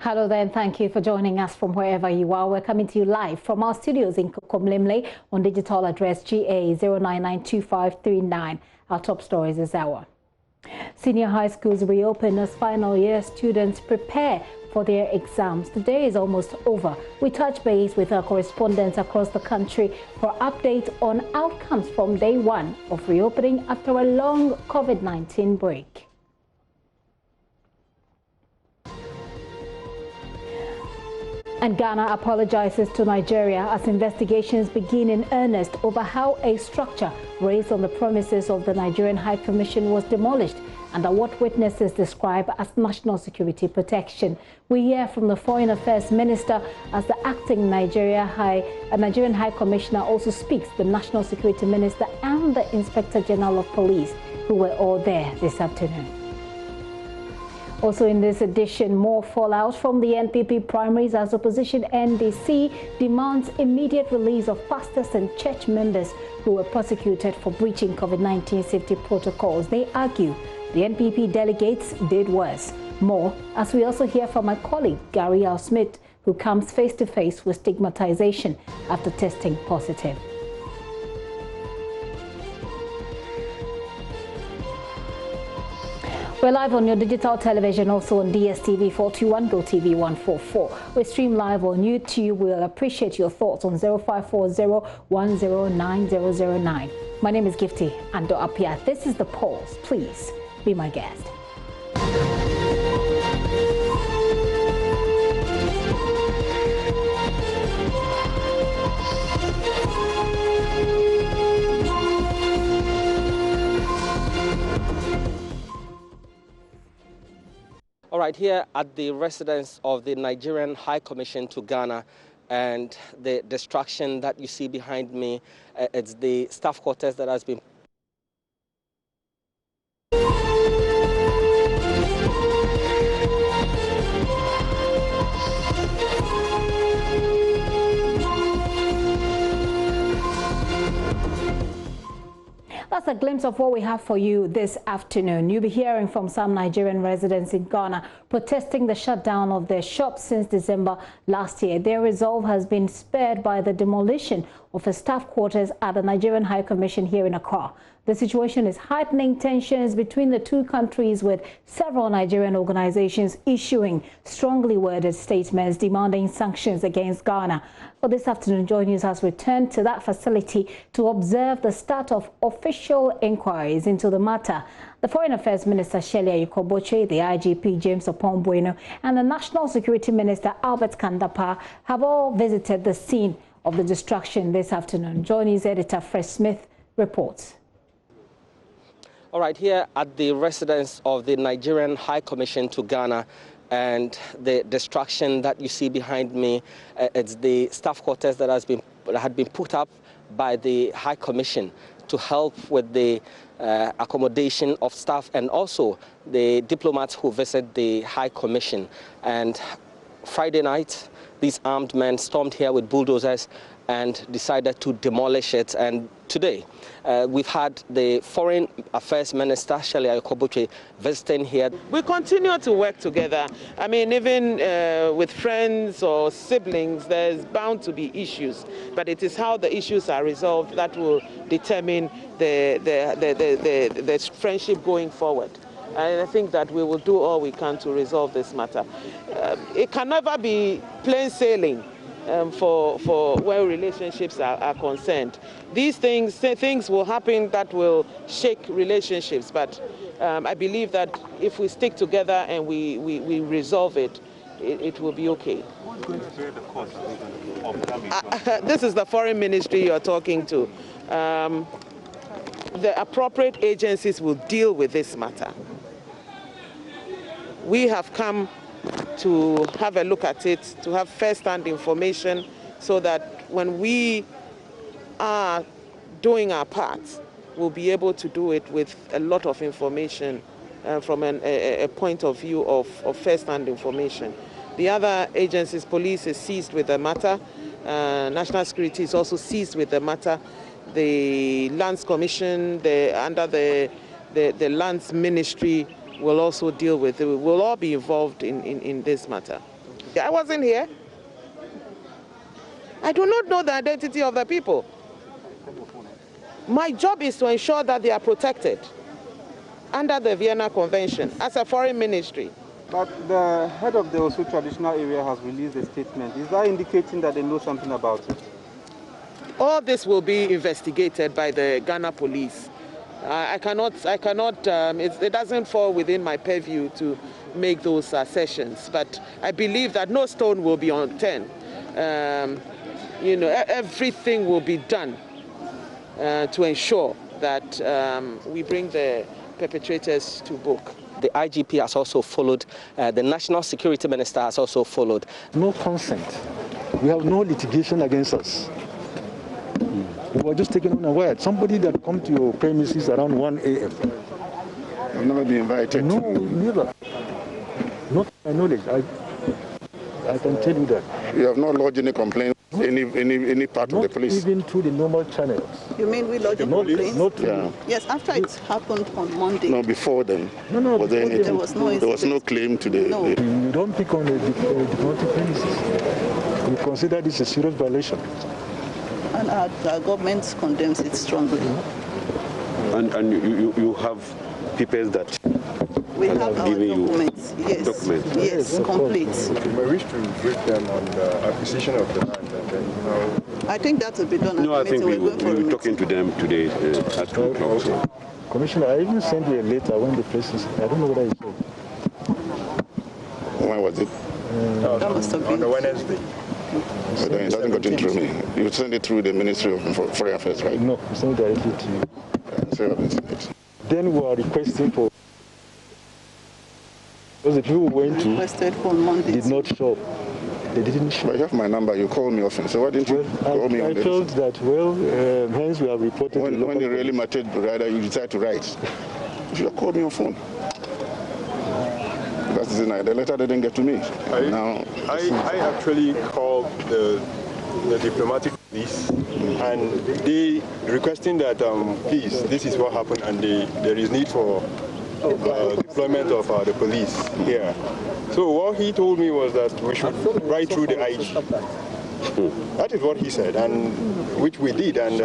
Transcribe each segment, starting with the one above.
Hello there, and thank you for joining us from wherever you are. We're coming to you live from our studios in Kokomlemle on digital address GA0992539. Our top stories this hour. Senior high schools reopen as final year students prepare for their exams. The day is almost over. We touch base with our correspondents across the country for updates on outcomes from day one of reopening after a long COVID-19 break. And Ghana apologizes to Nigeria as investigations begin in earnest over how a structure raised on the premises of the Nigerian High Commission was demolished under what witnesses describe as national security protection. We hear from the Foreign Affairs Minister as the acting Nigerian High Commissioner also speaks, the National Security Minister and the Inspector General of Police, who were all there this afternoon. Also in this edition, more fallout from the NPP primaries as opposition NDC demands immediate release of pastors and church members who were prosecuted for breaching COVID-19 safety protocols. They argue the NPP delegates did worse. More as we also hear from my colleague Gary L. Smith, who comes face to face with stigmatization after testing positive. We're live on your digital television, also on DSTV 421, GoTV 144. We stream live on YouTube. We'll appreciate your thoughts on 0540-109-009. My name is Gifty Ando Apia. This is The Pulse. Please be my guest. All right, here at the residence of the Nigerian High Commission to Ghana, and the destruction that you see behind me, it's the staff quarters that has been That's a glimpse of what we have for you this afternoon. You'll be hearing from some Nigerian residents in Ghana protesting the shutdown of their shops since December last year. Their resolve has been spared by the demolition of a staff quarters at the Nigerian High Commission here in Accra. The situation is heightening tensions between the two countries, with several Nigerian organizations issuing strongly worded statements demanding sanctions against Ghana. But this afternoon, JoyNews has returned to that facility to observe the start of official inquiries into the matter. The Foreign Affairs Minister Shelia Yukoboche, the IGP James Opon-Bueno, and the National Security Minister Albert Kandapa have all visited the scene of the destruction this afternoon. JoyNews editor Fred Smith reports. All right, here at the residence of the Nigerian High Commission to Ghana, and the destruction that you see behind me, it's the staff quarters that had been put up by the High Commission to help with the accommodation of staff and also the diplomats who visit the High Commission. And Friday night, these armed men stormed here with bulldozers and decided to demolish it. And today, we've had the Foreign Affairs Minister, Shelia Yukoboche, visiting here. We continue to work together. I mean, even with friends or siblings, there's bound to be issues. But it is how the issues are resolved that will determine the friendship going forward. And I think that we will do all we can to resolve this matter. It can never be plain sailing. For where relationships are concerned. These things will happen that will shake relationships, but I believe that if we stick together and we resolve it, it will be okay. Who's going to bear the cost of coming? This is the Foreign Ministry you're talking to. The appropriate agencies will deal with this matter. We have come to have a look at it, to have first-hand information, so that when we are doing our part, we'll be able to do it with a lot of information from a point of view of first-hand information. The other agencies, police is seized with the matter, national security is also seized with the matter, the Lands Commission, under the Lands Ministry will also deal with it. We'll all be involved in this matter. I wasn't here. I do not know the identity of the people. My job is to ensure that they are protected under the Vienna Convention as a foreign ministry. But the head of the Osu traditional area has released a statement. Is that indicating that they know something about it? All this will be investigated by the Ghana police. It doesn't fall within my purview to make those assertions, but I believe that no stone will be unturned. Everything will be done to ensure that we bring the perpetrators to book. The IGP has also followed, the National Security Minister has also followed. No consent. We have no litigation against us. We were just taken unaware. Somebody that come to your premises around 1 a.m. I've never been invited. No, neither. Not to my knowledge. I can tell you that. You have not lodged any complaint, any part of the police? Even through the normal channels. You mean we lodged a complaint? Not yeah. Yes, after it happened on Monday. No, before then. No. Was there anything? There was no incident. There was no claim to the... No. You don't pick on the diplomatic premises. We consider this a serious violation. And our government condemns it strongly. And you have papers that we have our giving documents. Yes. Documents. Yes, complete. We wish to brief them on the acquisition of the land and then how... I think that will be done. No, I think we'll be talking to them today at 2 o'clock. So. Commissioner, I even sent you a letter when the places, I don't know what I said. When was it? That must have been on the Wednesday. But then it hasn't gotten through me. You sent it through the Ministry of Foreign Affairs, right? No, I sent it directly to you. So I haven't seen it. Then we are requesting for... Because the people who went to requested for Monday. Did not show up. They didn't show. But you have my number. You call me often. So why didn't you call me on I this? felt that, hence we have reported... When it really mattered, rather you decide to write. You should have called me on phone. That's the night. The letter didn't get to me. I actually called the diplomatic police and they requesting that please, this is what happened and there is need for deployment of the police here. So what he told me was that we should write through the IG. That is what he said, and which we did. And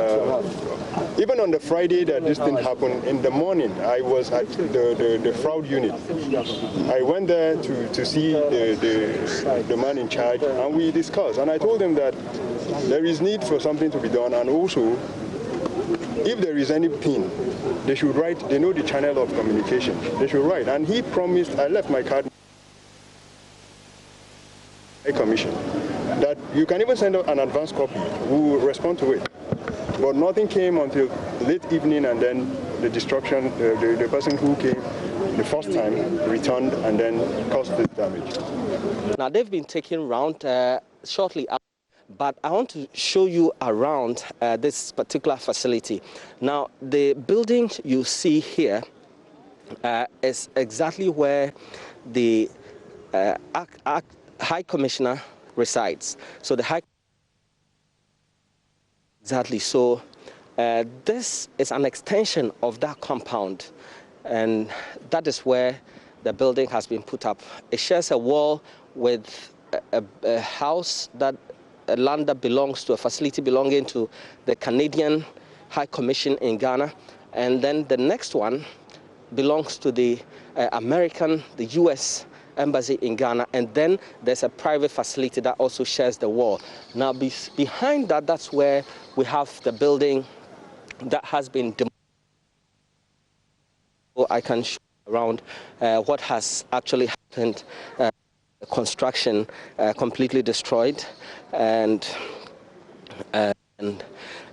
even on the Friday that this thing happened, in the morning, I was at the fraud unit. I went there to see the man in charge, and we discussed. And I told him that there is need for something to be done, and also, if there is anything, they should write. They know the channel of communication. They should write. And he promised. I left my card. A commission that you can even send out an advance copy. We will respond to it. But nothing came until late evening, and then the destruction. The person who came the first time returned and then caused this damage. Now they've been taken round shortly after. But I want to show you around this particular facility. Now, the building you see here is exactly where the High Commissioner resides. So the High exactly. So this is an extension of that compound, and that is where the building has been put up. It shares a wall with a house that. A land that belongs to a facility belonging to the Canadian High Commission in Ghana, and then the next one belongs to the the U.S. Embassy in Ghana, and then there's a private facility that also shares the wall. Now, behind that, that's where we have the building that has been demolished. So I can show around what has actually happened. Construction completely destroyed, and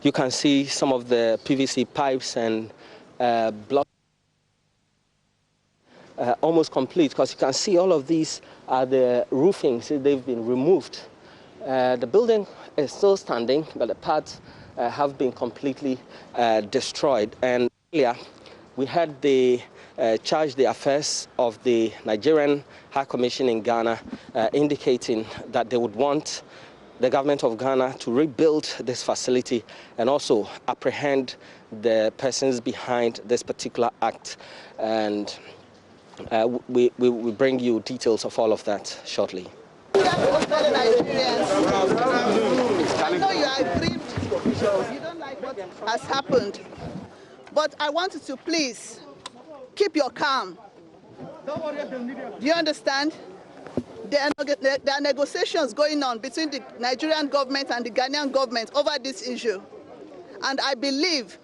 you can see some of the PVC pipes and blocks almost complete, because you can see all of these are the roofings. They've been removed. The building is still standing, but the parts have been completely destroyed. And earlier we had the charge the affairs of the Nigerian High Commission in Ghana, indicating that they would want the government of Ghana to rebuild this facility and also apprehend the persons behind this particular act. And we bring you details of all of that shortly. fellow Nigerians, I know you are grieved. You don't like what has happened. But I want you to please keep your calm. Do you understand? There are negotiations going on between the Nigerian government and the Ghanaian government over this issue. And I believe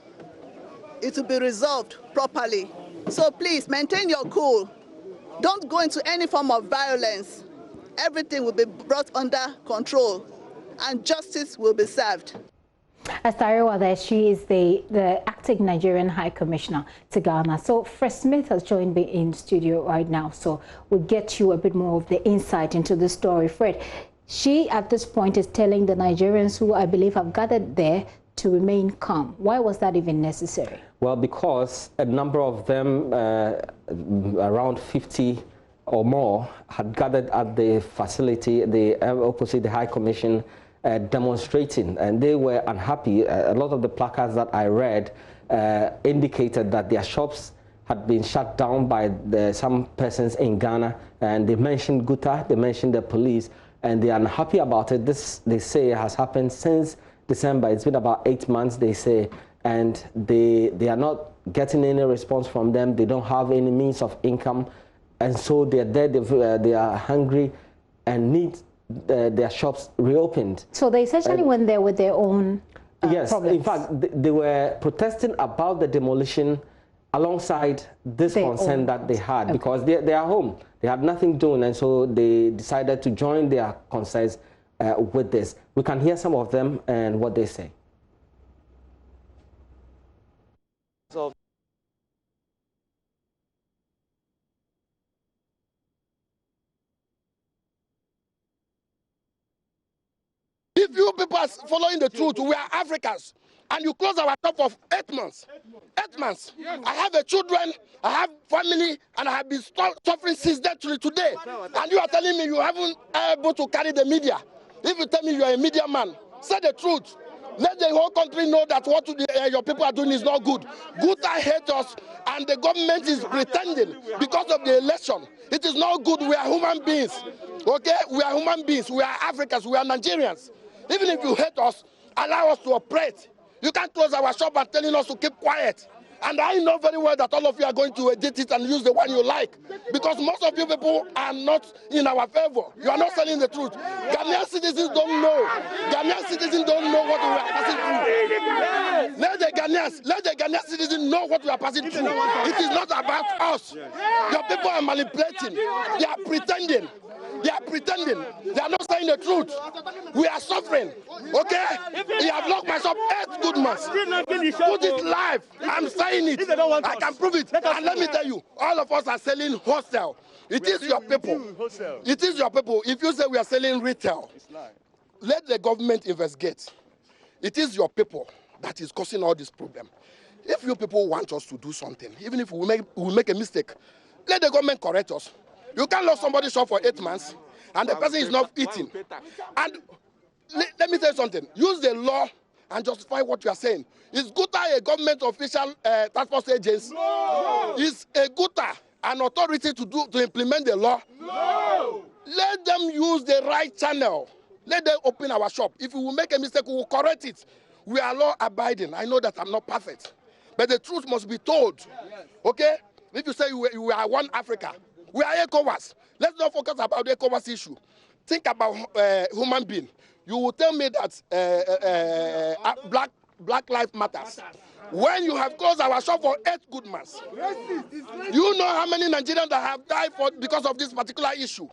it will be resolved properly. So please maintain your cool. Don't go into any form of violence. Everything will be brought under control and justice will be served. Astariwa there, she is the acting Nigerian High Commissioner to Ghana. So Fred Smith has joined me in studio right now. So we'll get you a bit more of the insight into the story. Fred, she at this point is telling the Nigerians who I believe have gathered there to remain calm. Why was that even necessary? Well, because a number of them, around 50 or more, had gathered at the facility, opposite the High Commission, demonstrating, and they were unhappy. A lot of the placards that I read indicated that their shops had been shut down by some persons in Ghana, and they mentioned Guta, they mentioned the police, and they are unhappy about it. This, they say, has happened since December. It's been about 8 months, they say, and they are not getting any response from them. They don't have any means of income, and so they're there, they are hungry and need their shops reopened. So they essentially went there with their own yes, problems. In fact, they were protesting about the demolition alongside this concern that they had, because they are home. They had nothing doing, and so they decided to join their concerns with this. We can hear some of them and what they say. So if you people are following the truth, we are Africans, and you close our shop for 8 months. 8 months. Yes. I have a children, I have family, and I have been suffering since that to today. And you are telling me you haven't able to carry the media. If you tell me you are a media man, say the truth. Let the whole country know that what your people are doing is not good. Guta hate us, and the government is pretending because of the election. It is not good. We are human beings. Okay? We are human beings. We are Africans. We are Nigerians. Even if you hate us, allow us to operate. You can't close our shop and telling us to keep quiet. And I know very well that all of you are going to edit it and use the one you like, because most of you people are not in our favor. You are not telling the truth. Ghanaian citizens don't know. Ghanaian citizens don't know what we are passing through. Let the Ghanaian citizens know what we are passing through. It is not about us. Your people are manipulating. They are pretending. They are pretending. They are not saying the truth. We are suffering. Okay? They have locked my shop 8 good months. Put it live. I'm saying it. I can prove it. And let me tell you, all of us are selling wholesale. It is your people. It is your people. If you say we are selling retail, let the government investigate. It is your people that is causing all this problem. If you people want us to do something, even if we make a mistake, let the government correct us. You can't lock somebody's shop for 8 months and the person is not eating. And let me tell you something. Use the law and justify what you are saying. Is Guta a government official task force agency? No. Is a Guta an authority to implement the law? No. Let them use the right channel. Let them open our shop. If we will make a mistake, we will correct it. We are law abiding. I know that I'm not perfect, but the truth must be told. Okay? If you say we are one Africa, we are ECOWAS. Let's not focus about the ECOWAS issue. Think about human being. You will tell me that Black Lives Matters. When you have closed our shop for 8 good months, you know how many Nigerians that have died because of this particular issue?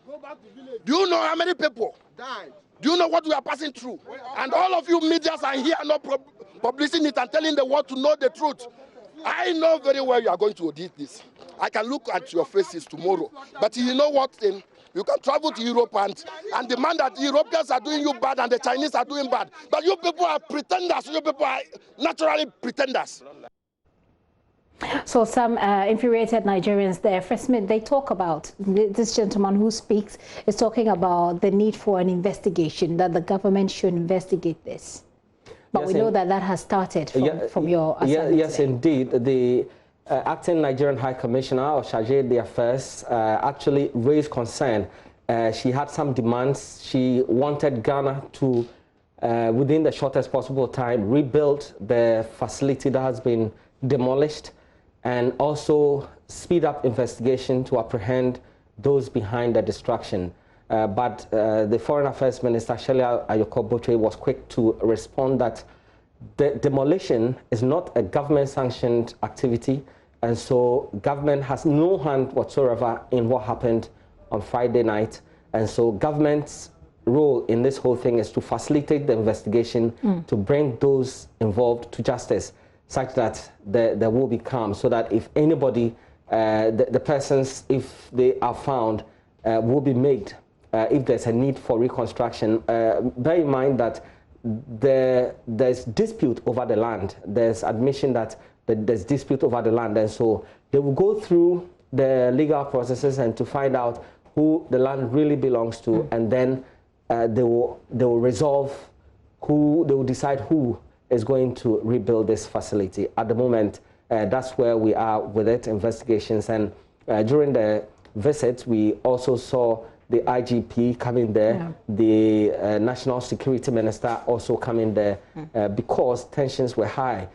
Do you know how many people died? Do you know what we are passing through? And all of you medias are here not publishing it and telling the world to know the truth. I know very well you are going to audit this. I can look at your faces tomorrow. But you know what? You can travel to Europe and demand that the Europeans are doing you bad and the Chinese are doing bad. But you people are pretenders. You people are naturally pretenders. So some infuriated Nigerians there, Fred Smith, they talk about, this gentleman who speaks is talking about the need for an investigation, that the government should investigate this. But yes, we know that has started from your assignment. Yes, today. Indeed. The acting Nigerian High Commissioner, or Chargé d'Affaires, actually raised concern She had some demands. She wanted Ghana to, within the shortest possible time, rebuild the facility that has been demolished, and also speed up investigation to apprehend those behind the destruction. But the Foreign Affairs Minister, Shelia Ayoko-Botwe, was quick to respond that the demolition is not a government-sanctioned activity, and so government has no hand whatsoever in what happened on Friday night. And so government's role in this whole thing is to facilitate the investigation, to bring those involved to justice, such that there will be calm, so that if anybody, the persons, if they are found, will be made if there's a need for reconstruction. Bear in mind that there's dispute over the land. There's admission that there's dispute over the land, and so they will go through the legal processes and to find out who the land really belongs to, and then they will resolve who, they will decide who is going to rebuild this facility. At the moment, that's where we are with it, investigations. And during the visit, we also saw the IGP coming there, the National Security Minister also coming there, because tensions were high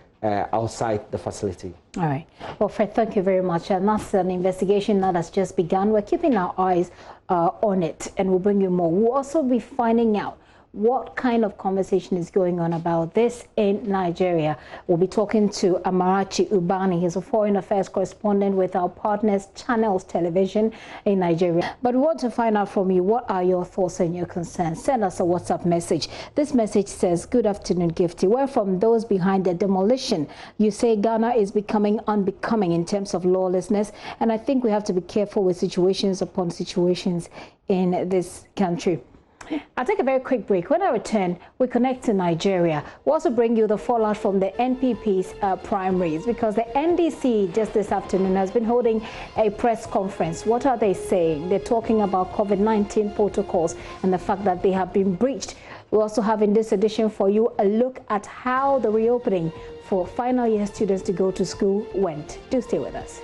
outside the facility. All right. Well, Fred, thank you very much. And that's an investigation that has just begun. We're keeping our eyes on it, and we'll bring you more. We'll also be finding out what kind of conversation is going on about this in Nigeria. We'll be talking to Amarachi Ubani. He's a foreign affairs correspondent with our partners Channels Television in Nigeria. But we want to find out from you, what are your thoughts and your concerns? Send us a WhatsApp message. This message says, "Good afternoon, Gifty. We're from those behind the demolition. You say Ghana is becoming unbecoming in terms of lawlessness, and I think we have to be careful with situations upon situations in this country." I'll take a very quick break. When I return, we connect to Nigeria. We'll also bring you the fallout from the NPP's primaries, because the NDC just this afternoon has been holding a press conference. What are they saying? They're talking about COVID-19 protocols and the fact that they have been breached. We're also having this edition for you a look at how the reopening for final year students to go to school went. Do stay with us.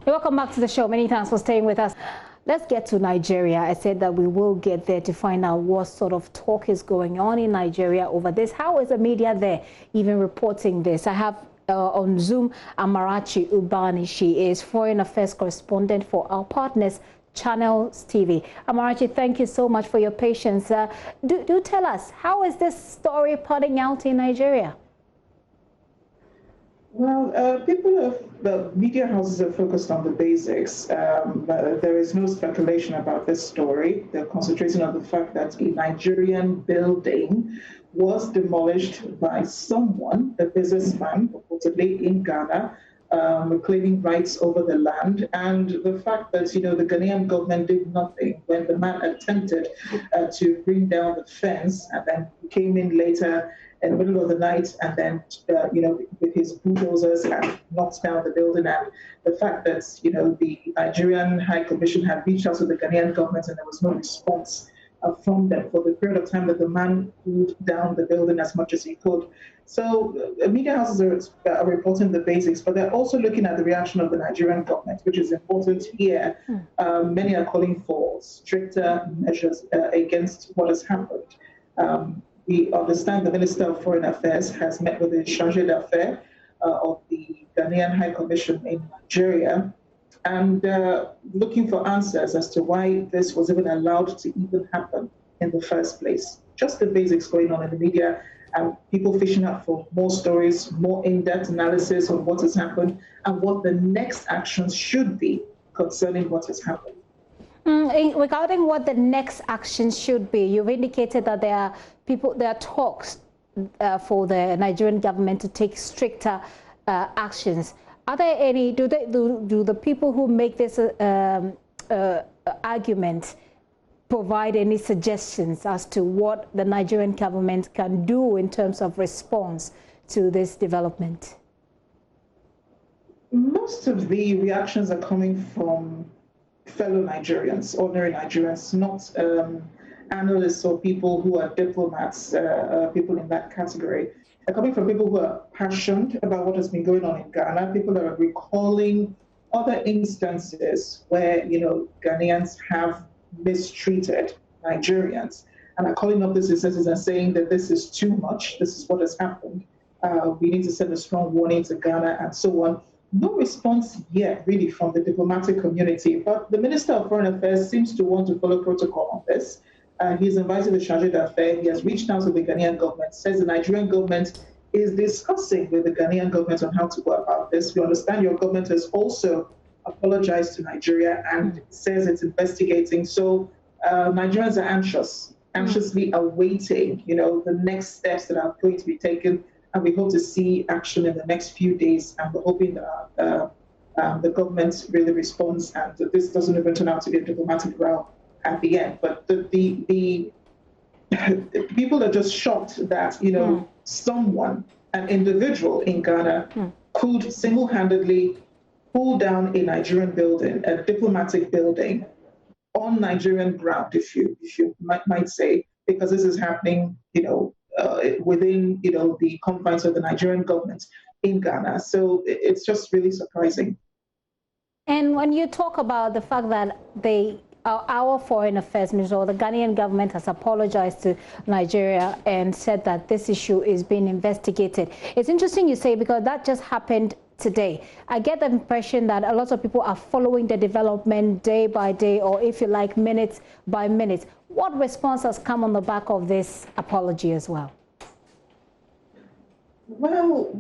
Welcome back to the show. Many thanks for staying with us. Let's get to Nigeria. I said that we will get there to find out what sort of talk is going on in Nigeria over this. How is the media there even reporting this? I have on Zoom Amarachi Ubani. She is foreign affairs correspondent for our partners Channels TV. Amarachi, thank you so much for your patience. Do tell us, how is this story panning out in Nigeria? Well, the media houses are focused on the basics. There is no speculation about this story. They're concentrating on the fact that a Nigerian building was demolished by someone, a businessman, purportedly in Ghana, claiming rights over the land, and the fact that, the Ghanaian government did nothing when the man attempted to bring down the fence, and then came in later in the middle of the night, and then, with his bulldozers and knocked down the building. And the fact that, the Nigerian High Commission had reached out to the Ghanaian government and there was no response from them for the period of time that the man pulled down the building as much as he could. So media houses are reporting the basics, but they're also looking at the reaction of the Nigerian government, which is important here. Many are calling for stricter measures against what has happened. We understand the Minister of Foreign Affairs has met with the Chargé d'Affaires of the Ghanaian High Commission in Nigeria, and looking for answers as to why this was even allowed to even happen in the first place. Just the basics going on in the media, and people fishing out for more stories, more in-depth analysis on what has happened and what the next actions should be concerning what has happened. Regarding what the next action should be, you've indicated that there are talks for the Nigerian government to take stricter actions. Are there any? Do the people who make this argument provide any suggestions as to what the Nigerian government can do in terms of response to this development? Most of the reactions are coming from fellow Nigerians, ordinary Nigerians, not analysts or people who are diplomats, people in that category, are coming from people who are passionate about what has been going on in Ghana, people that are recalling other instances where, Ghanaians have mistreated Nigerians and are calling up these instances and saying that this is too much, this is what has happened. We need to send a strong warning to Ghana and so on. No response yet, really, from the diplomatic community. But the Minister of Foreign Affairs seems to want to follow protocol on this. He's invited the Chargé d'Affaires. He has reached out to the Ghanaian government, says the Nigerian government is discussing with the Ghanaian government on how to go about this. We understand your government has also apologized to Nigeria and says it's investigating. So Nigerians are anxiously awaiting, the next steps that are going to be taken. And we hope to see action in the next few days. And we're hoping that the government really responds and that this doesn't even turn out to be a diplomatic row at the end. But the people are just shocked that, someone, an individual in Ghana could single-handedly pull down a Nigerian building, a diplomatic building, on Nigerian ground, if you might say, because this is happening, within, the confines of the Nigerian government in Ghana. So it's just really surprising. And when you talk about the fact that our foreign affairs minister, or the Ghanaian government, has apologized to Nigeria and said that this issue is being investigated. It's interesting you say, because that just happened today. I get the impression that a lot of people are following the development day by day, or if you like, minute by minute. What response has come on the back of this apology as well? Well,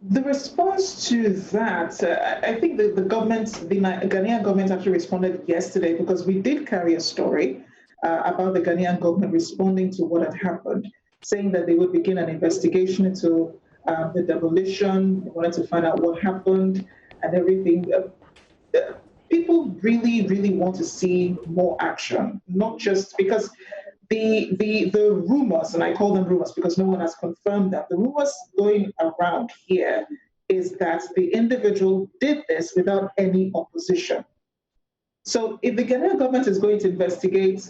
the response to that, I think the Ghanaian government actually responded yesterday, because we did carry a story about the Ghanaian government responding to what had happened, saying that they would begin an investigation into the demolition. They wanted to find out what happened and everything. People really, really want to see more action, not just because the rumors, and I call them rumors because no one has confirmed them, the rumors going around here is that the individual did this without any opposition. So if the Ghanaian government is going to investigate,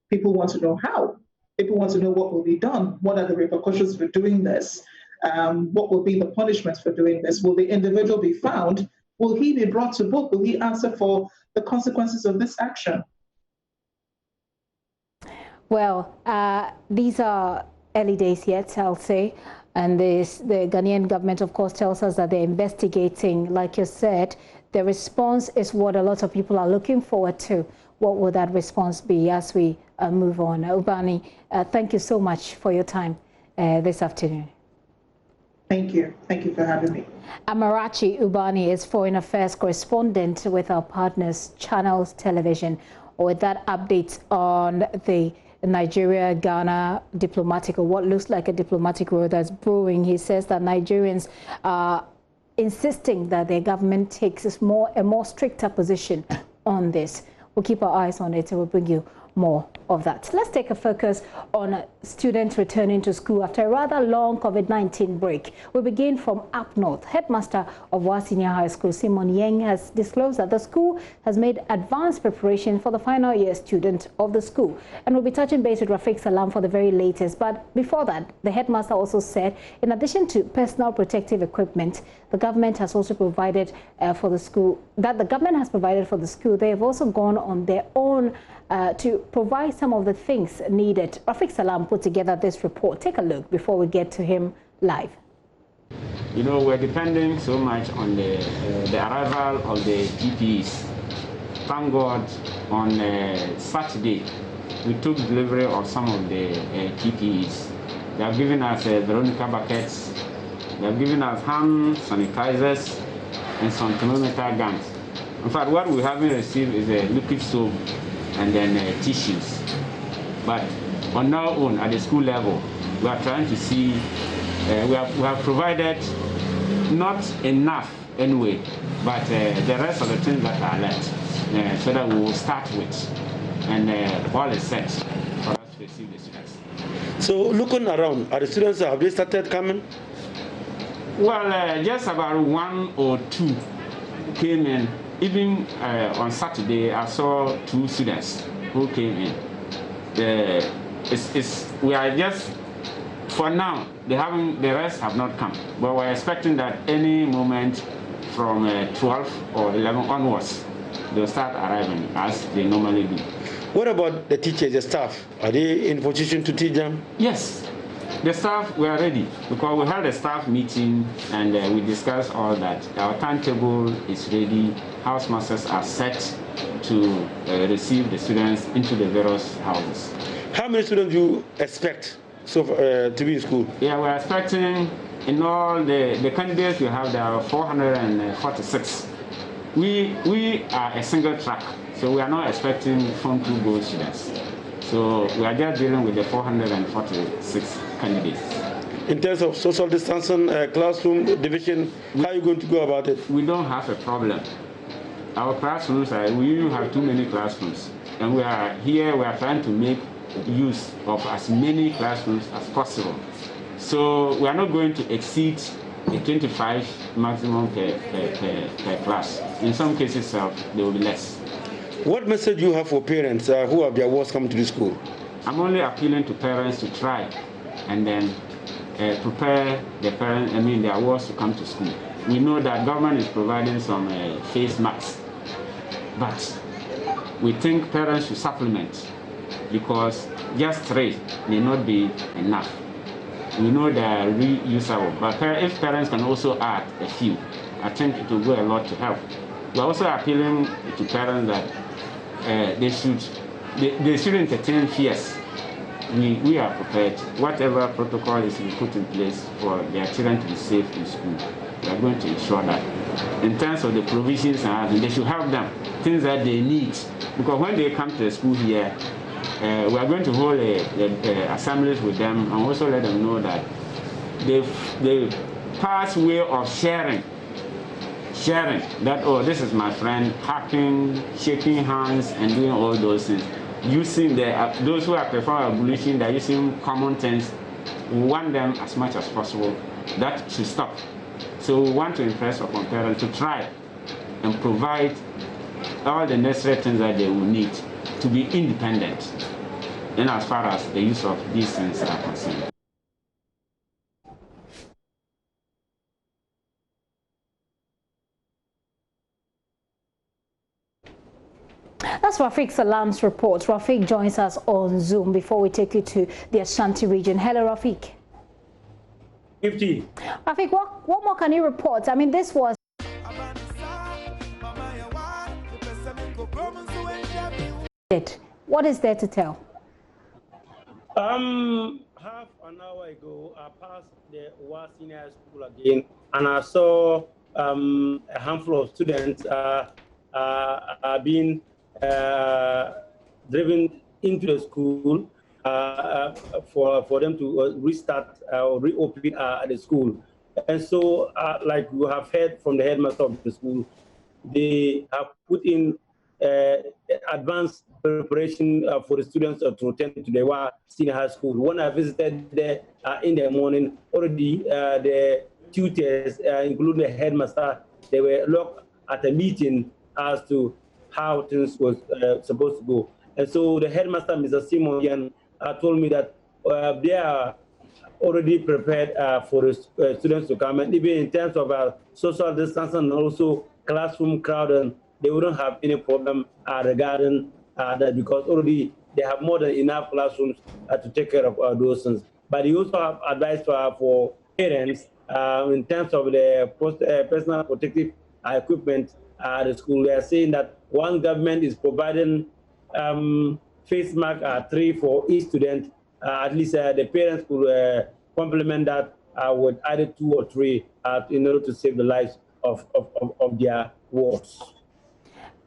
people want to know how. People want to know what will be done. What are the repercussions for doing this? What will be the punishments for doing this? Will the individual be found? Will he be brought to book? Will he answer for the consequences of this action? Well, these are early days yet, I'll say. And the Ghanaian government, of course, tells us that they're investigating. Like you said, the response is what a lot of people are looking forward to. What will that response be as we move on? Ubani, thank you so much for your time this afternoon. Thank you. Thank you for having me. Amarachi Ubani is Foreign Affairs correspondent with our partners, Channels Television, with that update on the Nigeria-Ghana diplomatic, or what looks like a diplomatic war that's brewing. He says that Nigerians are insisting that their government takes a more stricter position on this. We'll keep our eyes on it and we'll bring you more of that. Let's take a focus on students returning to school after a rather long COVID-19 break. We begin from up north. Headmaster of Wa Senior High School, Simon Yang, has disclosed that the school has made advanced preparation for the final year student of the school. And we'll be touching base with Rafiq Salam for the very latest. But before that, the headmaster also said, in addition to personal protective equipment, the government has also provided for the school, they have also gone on their own to provide some of the things needed. Rafiq Salam put together this report. Take a look before we get to him live. You know, we're depending so much on the arrival of the PPEs. Thank God, on Saturday, we took delivery of some of the PPEs. They have given us Veronica buckets, they have given us hand sanitizers, and some thermometer guns. In fact, what we haven't received is a liquid soap and then tissues. But on our own, at the school level, we are trying to see, we have provided not enough anyway, but the rest of the things that are left, so that we will start with, and all is set for us to receive the students. So looking around, are the students, have they started coming? Well, just about 1 or 2 came in. Even on Saturday, I saw 2 students who came in. we are just, for now, the rest have not come. But we're expecting that any moment from 12 or 11 onwards, they'll start arriving as they normally do. What about the teachers, the staff? Are they in position to teach them? Yes. The staff, we are ready because we held a staff meeting and we discussed all that. Our timetable is ready. House masters are set to receive the students into the various houses. How many students do you expect to be in school? Yeah, we're expecting in all the candidates we have, there are 446. We are a single track, so we are not expecting from 2 gold students. So we are just dealing with the 446 candidates. In terms of social distancing, classroom division, how are you going to go about it? We don't have a problem. Our classrooms, we don't have too many classrooms. And we are trying to make use of as many classrooms as possible. So we are not going to exceed the 25 maximum per class. In some cases, there will be less. What message do you have for parents who have their wards coming to the school? I'm only appealing to parents to try and then prepare their wards to come to school. We know that government is providing some face masks, but we think parents should supplement because just 3 may not be enough. We know they are reusable, but if parents can also add a few, I think it will go a lot to help. We're also appealing to parents that they should entertain fears. We are prepared. Whatever protocol is put in place for their children to be safe in school, we are going to ensure that. In terms of the provisions, they should have them, things that they need. Because when they come to the school here, we are going to hold assemblies with them and also let them know that the past way of sharing that, oh, this is my friend, hugging, shaking hands, and doing all those things. Using those who have performed abolition, they're using common things. We want them as much as possible. That should stop. So we want to impress upon parents to try and provide all the necessary things that they will need to be independent in as far as the use of these things are concerned. That's Rafiq Salam's report. Rafiq joins us on Zoom before we take you to the Ashanti region. Hello, Rafiq. 50. Rafiq, what more can you report? I mean, this was... What is there to tell? Half an hour ago, I passed the Wa Senior School again, and I saw a handful of students being driven into the school for them to restart or reopen the school. And so, like you have heard from the headmaster of the school, they have put in advanced preparation for the students to return to the Wa Senior High School. When I visited there in the morning, already the tutors, including the headmaster, they were locked at a meeting as to how things was supposed to go. And so the headmaster, Mr. Simon, told me that they are already prepared for the students to come, and even in terms of social distancing and also classroom crowding, they wouldn't have any problem regarding that, because already they have more than enough classrooms to take care of those things. But he also have advice for parents in terms of the personal protective equipment at the school. They are saying that one government is providing face mask 3 for each student. At least the parents could complement that with either 2 or 3 in order to save the lives of their wards.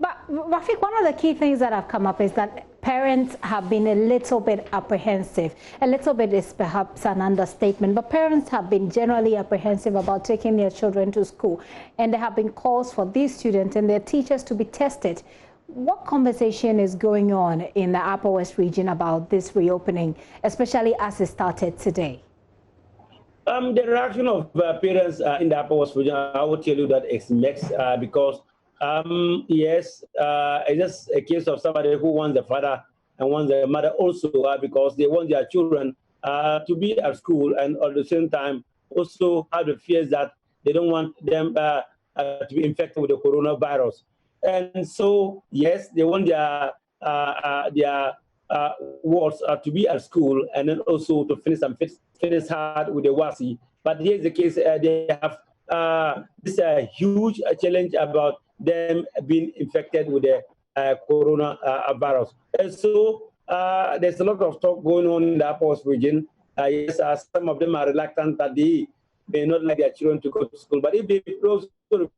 But Rafiq, one of the key things that have come up is that parents have been a little bit apprehensive. A little bit is perhaps an understatement, but parents have been generally apprehensive about taking their children to school. And there have been calls for these students and their teachers to be tested. What conversation is going on in the Upper West region about this reopening, especially as it started today? The reaction of parents in the Upper West region, I will tell you that it's mixed because yes, it's just a case of somebody who wants the father and want the mother also because they want their children to be at school, and at the same time also have the fears that they don't want them to be infected with the coronavirus. And so, yes, they want their wards to be at school, and then also to finish hard with the WASI. But here's the case: they have this huge challenge about them being infected with the coronavirus. And so there's a lot of talk going on in the Upper West region. Yes, some of them are reluctant that they may not like their children to go to school, but if they close to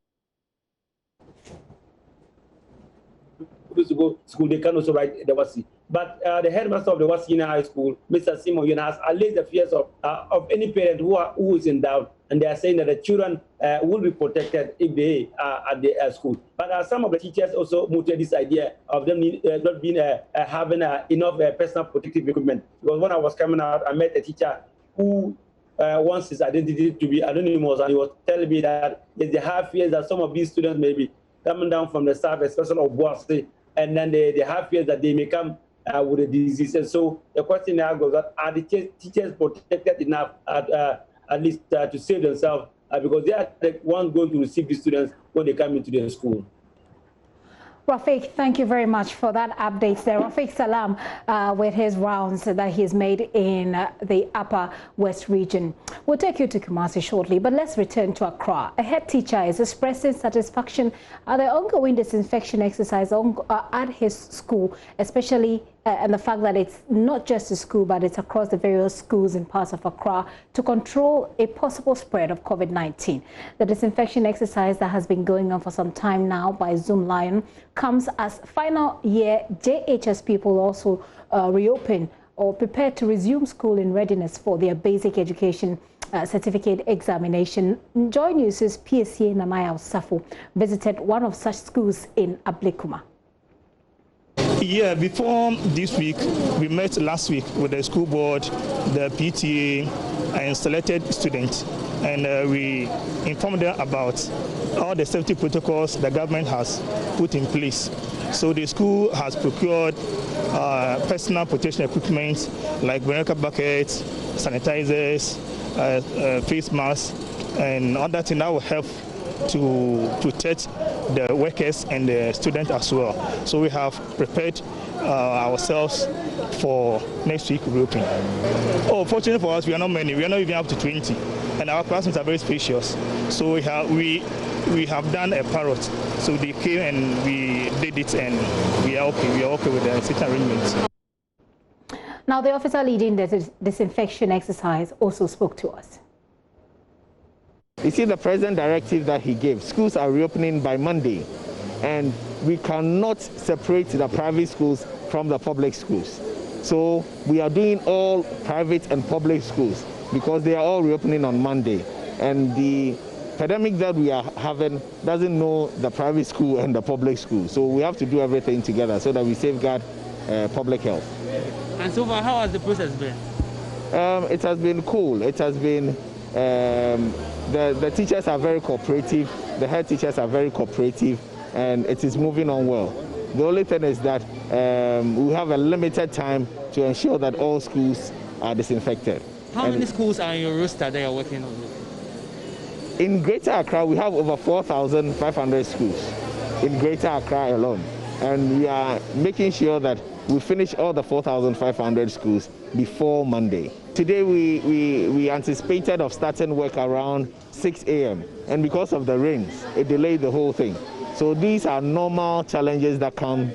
go to school, they can also write the WASI. But the headmaster of the Wasina High School, Mr. Simon Yuna, has allayed the fears of any parent who is in doubt, and they are saying that the children will be protected if they are at the school. But some of the teachers also mooted this idea of them not being having enough personal protective equipment. Because when I was coming out, I met a teacher who wants his identity to be anonymous, and he was telling me that they have fears that some of these students may be coming down from the south, especially of Boise, and then they have fears that they may come with a disease. And so the question now goes that, are the teachers protected enough at least to save themselves, because they are the ones going to receive the students when they come into the school? Rafiq, thank you very much for that update there. Rafiq Salam with his rounds that he's made in the Upper West region. We'll take you to Kumasi shortly, but let's return to Accra. A head teacher is expressing satisfaction at the ongoing disinfection exercise at his school, especially and the fact that it's not just a school, but it's across the various schools in parts of Accra to control a possible spread of COVID-19. The disinfection exercise that has been going on for some time now by Zoom Lion comes as final year JHS people also reopen or prepare to resume school in readiness for their basic education certificate examination. JoyNews' PSA Nanaya Osafo visited one of such schools in Ablekuma. Yeah, before this week, we met last week with the school board, the PTA, and selected students, and we informed them about all the safety protocols the government has put in place. So the school has procured personal protection equipment like Veronica buckets, sanitizers, face masks, and other things that will help to protect the workers and the students as well. So we have prepared ourselves for next week reopening. Oh, fortunately for us, we are not many. We are not even up to 20, and our classrooms are very spacious. So we have done a pilot. So they came and we did it, and we are okay. We are okay with the safety arrangements. Now, the officer leading the disinfection exercise also spoke to us. You see the present directive that he gave. Schools are reopening by Monday, and we cannot separate the private schools from the public schools. So we are doing all private and public schools because they are all reopening on Monday. And the pandemic that we are having doesn't know the private school and the public school. So we have to do everything together so that we safeguard public health. And so far, how has the process been? It has been cool. It has been... The teachers are very cooperative, the head teachers are very cooperative, and it is moving on well. The only thing is that we have a limited time to ensure that all schools are disinfected. How many schools are in your roster that you're working on? In Greater Accra, we have over 4,500 schools in Greater Accra alone, and we are making sure that we finish all the 4,500 schools before Monday. Today we anticipated of starting work around 6 a.m. and because of the rains, it delayed the whole thing. So these are normal challenges that come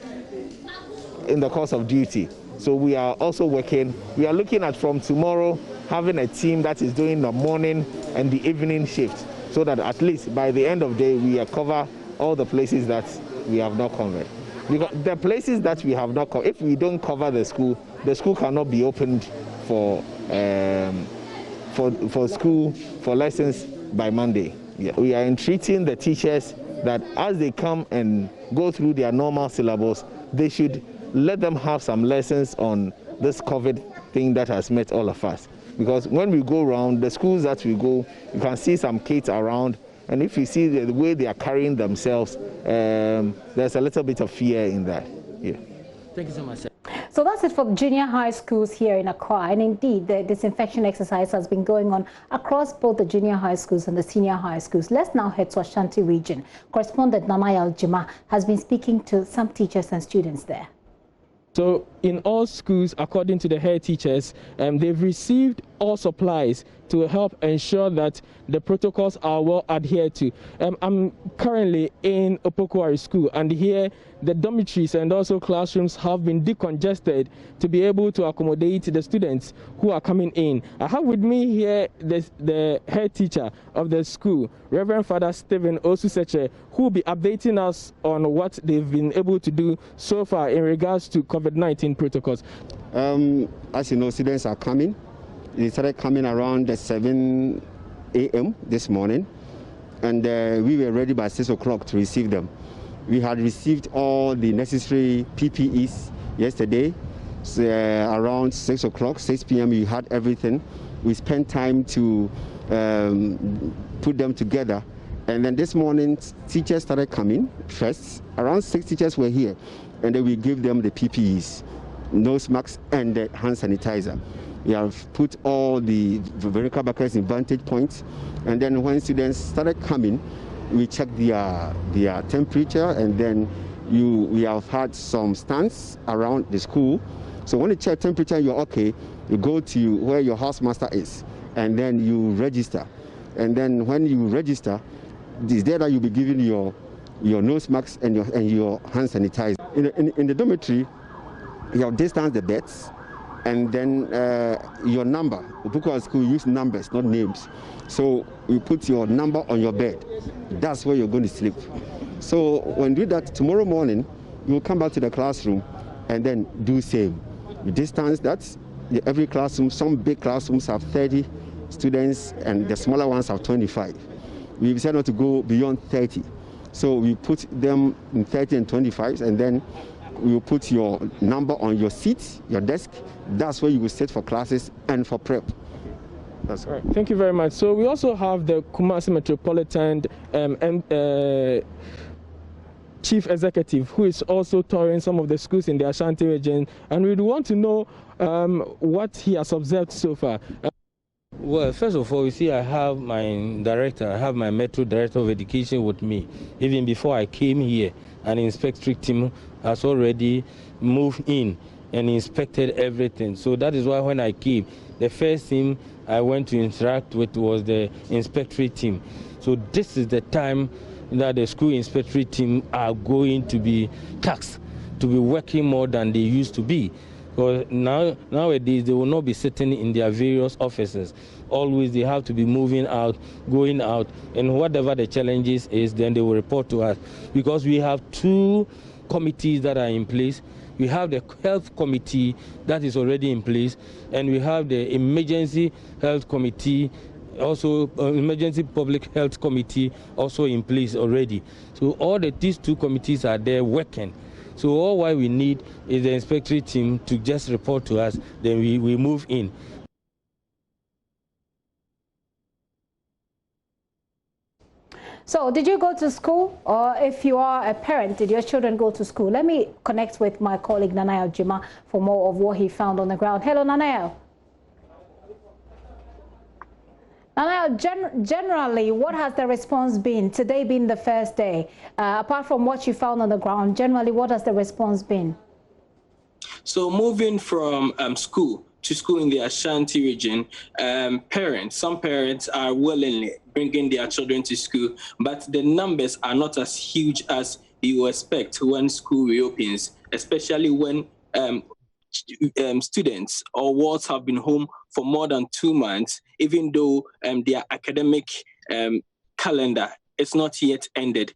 in the course of duty. So we are also working. We are looking at from tomorrow having a team that is doing the morning and the evening shift so that at least by the end of the day we cover all the places that we have not covered. Because the places that we have not covered, if we don't cover the school cannot be opened for school, for lessons by Monday. Yeah. We are entreating the teachers that as they come and go through their normal syllabus, they should let them have some lessons on this COVID thing that has met all of us. Because when we go around, the schools that we go, you can see some kids around, and if you see the way they are carrying themselves, there's a little bit of fear in that. Yeah. Thank you so much, sir. So that's it for the junior high schools here in Accra. And indeed, the disinfection exercise has been going on across both the junior high schools and the senior high schools. Let's now head to Ashanti region. Correspondent Nanaya Aljima has been speaking to some teachers and students there. So in all schools, according to the head teachers, they've received all supplies to help ensure that the protocols are well adhered to. I'm currently in Opokwari School, and here the dormitories and also classrooms have been decongested to be able to accommodate the students who are coming in. I have with me here the head teacher of the school, Reverend Father Stephen Osuseche, who will be updating us on what they've been able to do so far in regards to COVID-19 protocols. As you know, students are coming. They started coming around 7 a.m. this morning, and we were ready by 6 o'clock to receive them. We had received all the necessary PPEs yesterday. So, around 6 o'clock, 6 p.m. we had everything. We spent time to put them together. And then this morning, teachers started coming first. Around 6 teachers were here. And then we gave them the PPEs, nose masks and the hand sanitizer. We have put all the vertical buckets in vantage points. And then when students started coming, we checked their temperature, and then we have had some stands around the school. So when you check temperature, you're okay, you go to where your housemaster is, and then you register. And then when you register, it's there that you'll be given your nose mask and your hand sanitizer. In the dormitory, you have distance the beds, and then your number. Because school use numbers, not names. So you put your number on your bed. That's where you're going to sleep. So when you do that, tomorrow morning, you'll come back to the classroom and then do same. You distance that. Every classroom, some big classrooms have 30 students, and the smaller ones have 25. We decided not to go beyond 30. So we put them in 30 and 25, and then we will put your number on your seat, your desk. That's where you will sit for classes and for prep. That's right. Thank you very much. So we also have the Kumasi Metropolitan Chief Executive, who is also touring some of the schools in the Ashanti region, and we want to know what he has observed so far. Well, first of all, you see, I have my director, I have my Metro Director of Education with me. Even before I came here, an inspectorate team has already moved in and inspected everything. So that is why when I came, the first thing I went to interact with was the inspectorate team. So this is the time that the school inspectorate team are going to be taxed to be working more than they used to be. Because nowadays, they will not be sitting in their various offices. Always they have to be moving out, going out, and whatever the challenges is, then they will report to us. Because we have 2 committees that are in place. We have the health committee that is already in place, and we have the emergency health committee, also emergency public health committee also in place already. So these 2 committees are there working. So all what we need is the inspectorate team to just report to us, then we move in. So did you go to school, or if you are a parent, did your children go to school? Let me connect with my colleague Nanaya Aljima for more of what he found on the ground. Hello, Nanaya. Nanaya, generally, what has the response been? Today being the first day, apart from what you found on the ground, generally, what has the response been? So moving from school to school in the Ashanti region, some parents are willingly bringing their children to school, but the numbers are not as huge as you expect when school reopens, especially when students or wards have been home for more than 2 months, even though their academic calendar is not yet ended.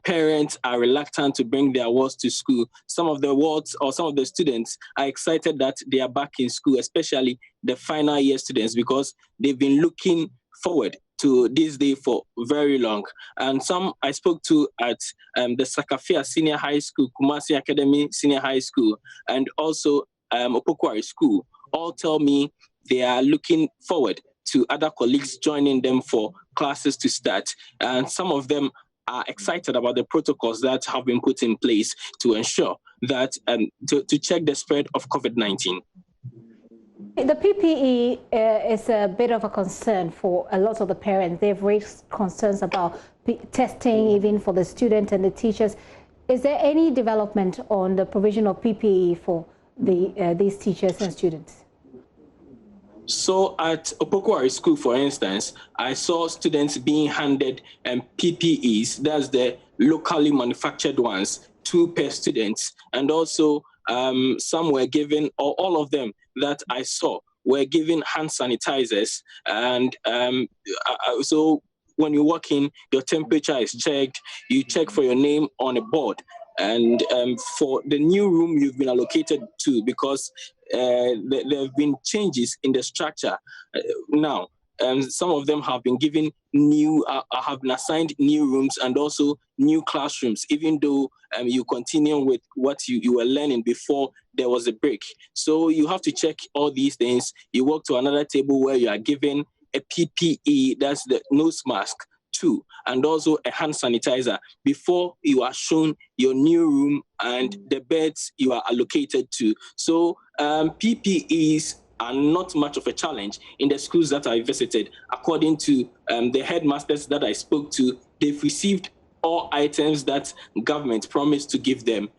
Parents are reluctant to bring their wards to school. Some of the wards or some of the students are excited that they are back in school, especially the final year students, because they've been looking forward to this day for very long. And some I spoke to at the Sakafia Senior High School, Kumasi Academy Senior High School, and also Opokwari School, all tell me they are looking forward to other colleagues joining them for classes to start. And some of them are excited about the protocols that have been put in place to ensure that to check the spread of COVID-19. The PPE is a bit of a concern for a lot of the parents. They've raised concerns about testing even for the students and the teachers. Is there any development on the provision of PPE for these teachers and students? So at Opokwari School, for instance, I saw students being handed PPEs, that's the locally manufactured ones, 2 per student, and also some were given, or all of them that I saw were given hand sanitizers. And so when you walk in, your temperature is checked, you check for your name on a board. And for the new room you've been allocated to, because there have been changes in the structure now. Some of them have been given have been assigned new rooms and also new classrooms, even though you continue with what you were learning before there was a break. So you have to check all these things. You walk to another table where you are given a PPE, that's the nose mask, too, and also a hand sanitizer before you are shown your new room and the beds you are allocated to. So PPEs are not much of a challenge in the schools that I visited. According to the headmasters that I spoke to, they've received all items that government promised to give them.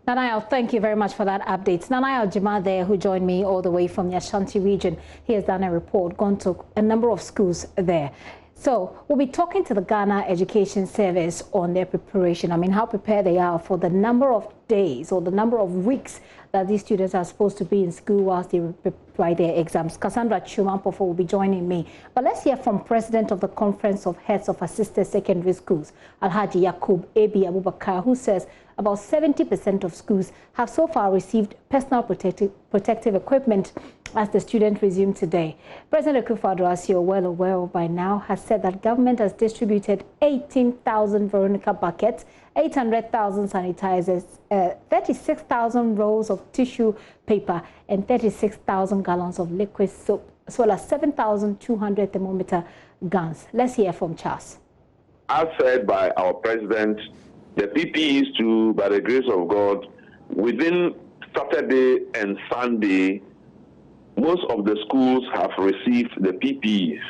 Nanayo, thank you very much for that update. Nanayo Jima there, who joined me all the way from the Ashanti region, he has done a report, gone to a number of schools there. So we'll be talking to the Ghana Education Service on their preparation. I mean, how prepared they are for the number of days or the number of weeks that these students are supposed to be in school whilst they write their exams. Cassandra Chumampofo will be joining me. But let's hear from President of the Conference of Heads of Assisted Secondary Schools, Alhaji Yakub Abi Abubakar, who says about 70% of schools have so far received personal protective equipment as the students resume today. President Akufo-Addo, as you're well aware of by now, has said that government has distributed 18,000 Veronica buckets, 800,000 sanitizers, 36,000 rolls of tissue paper, and 36,000 gallons of liquid soap, as well as 7,200 thermometer guns. Let's hear from Charles. As said by our president, the PPEs too, by the grace of God, within Saturday and Sunday, most of the schools have received the PPEs.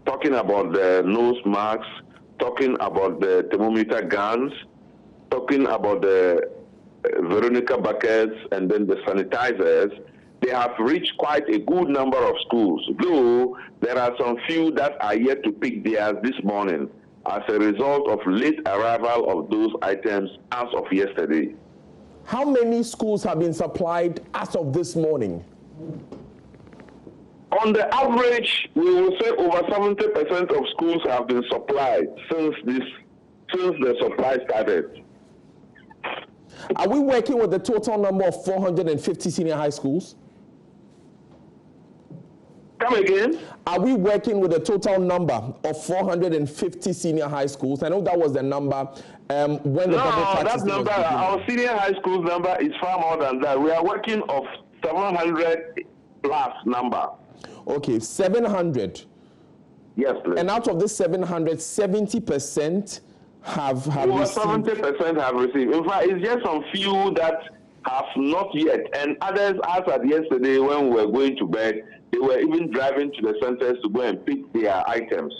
Talking about the nose masks, talking about the thermometer guns, talking about the Veronica buckets, and then the sanitizers, they have reached quite a good number of schools, though there are some few that are yet to pick theirs this morning as a result of late arrival of those items as of yesterday. How many schools have been supplied as of this morning? On the average, we will say over 70% of schools have been supplied since the supply started. Are we working with the total number of 450 senior high schools? Come again? Are we working with a total number of 450 senior high schools? I know that was the number when the budget that number, our senior high schools number is far more than that. We are working of 700 plus number. Okay, 700. Yes, please. And out of this 700, 70% have over received. 70% have received. In fact, it's just some few that have not yet, and others, as at yesterday when we were going to bed, they were even driving to the centers to go and pick their items.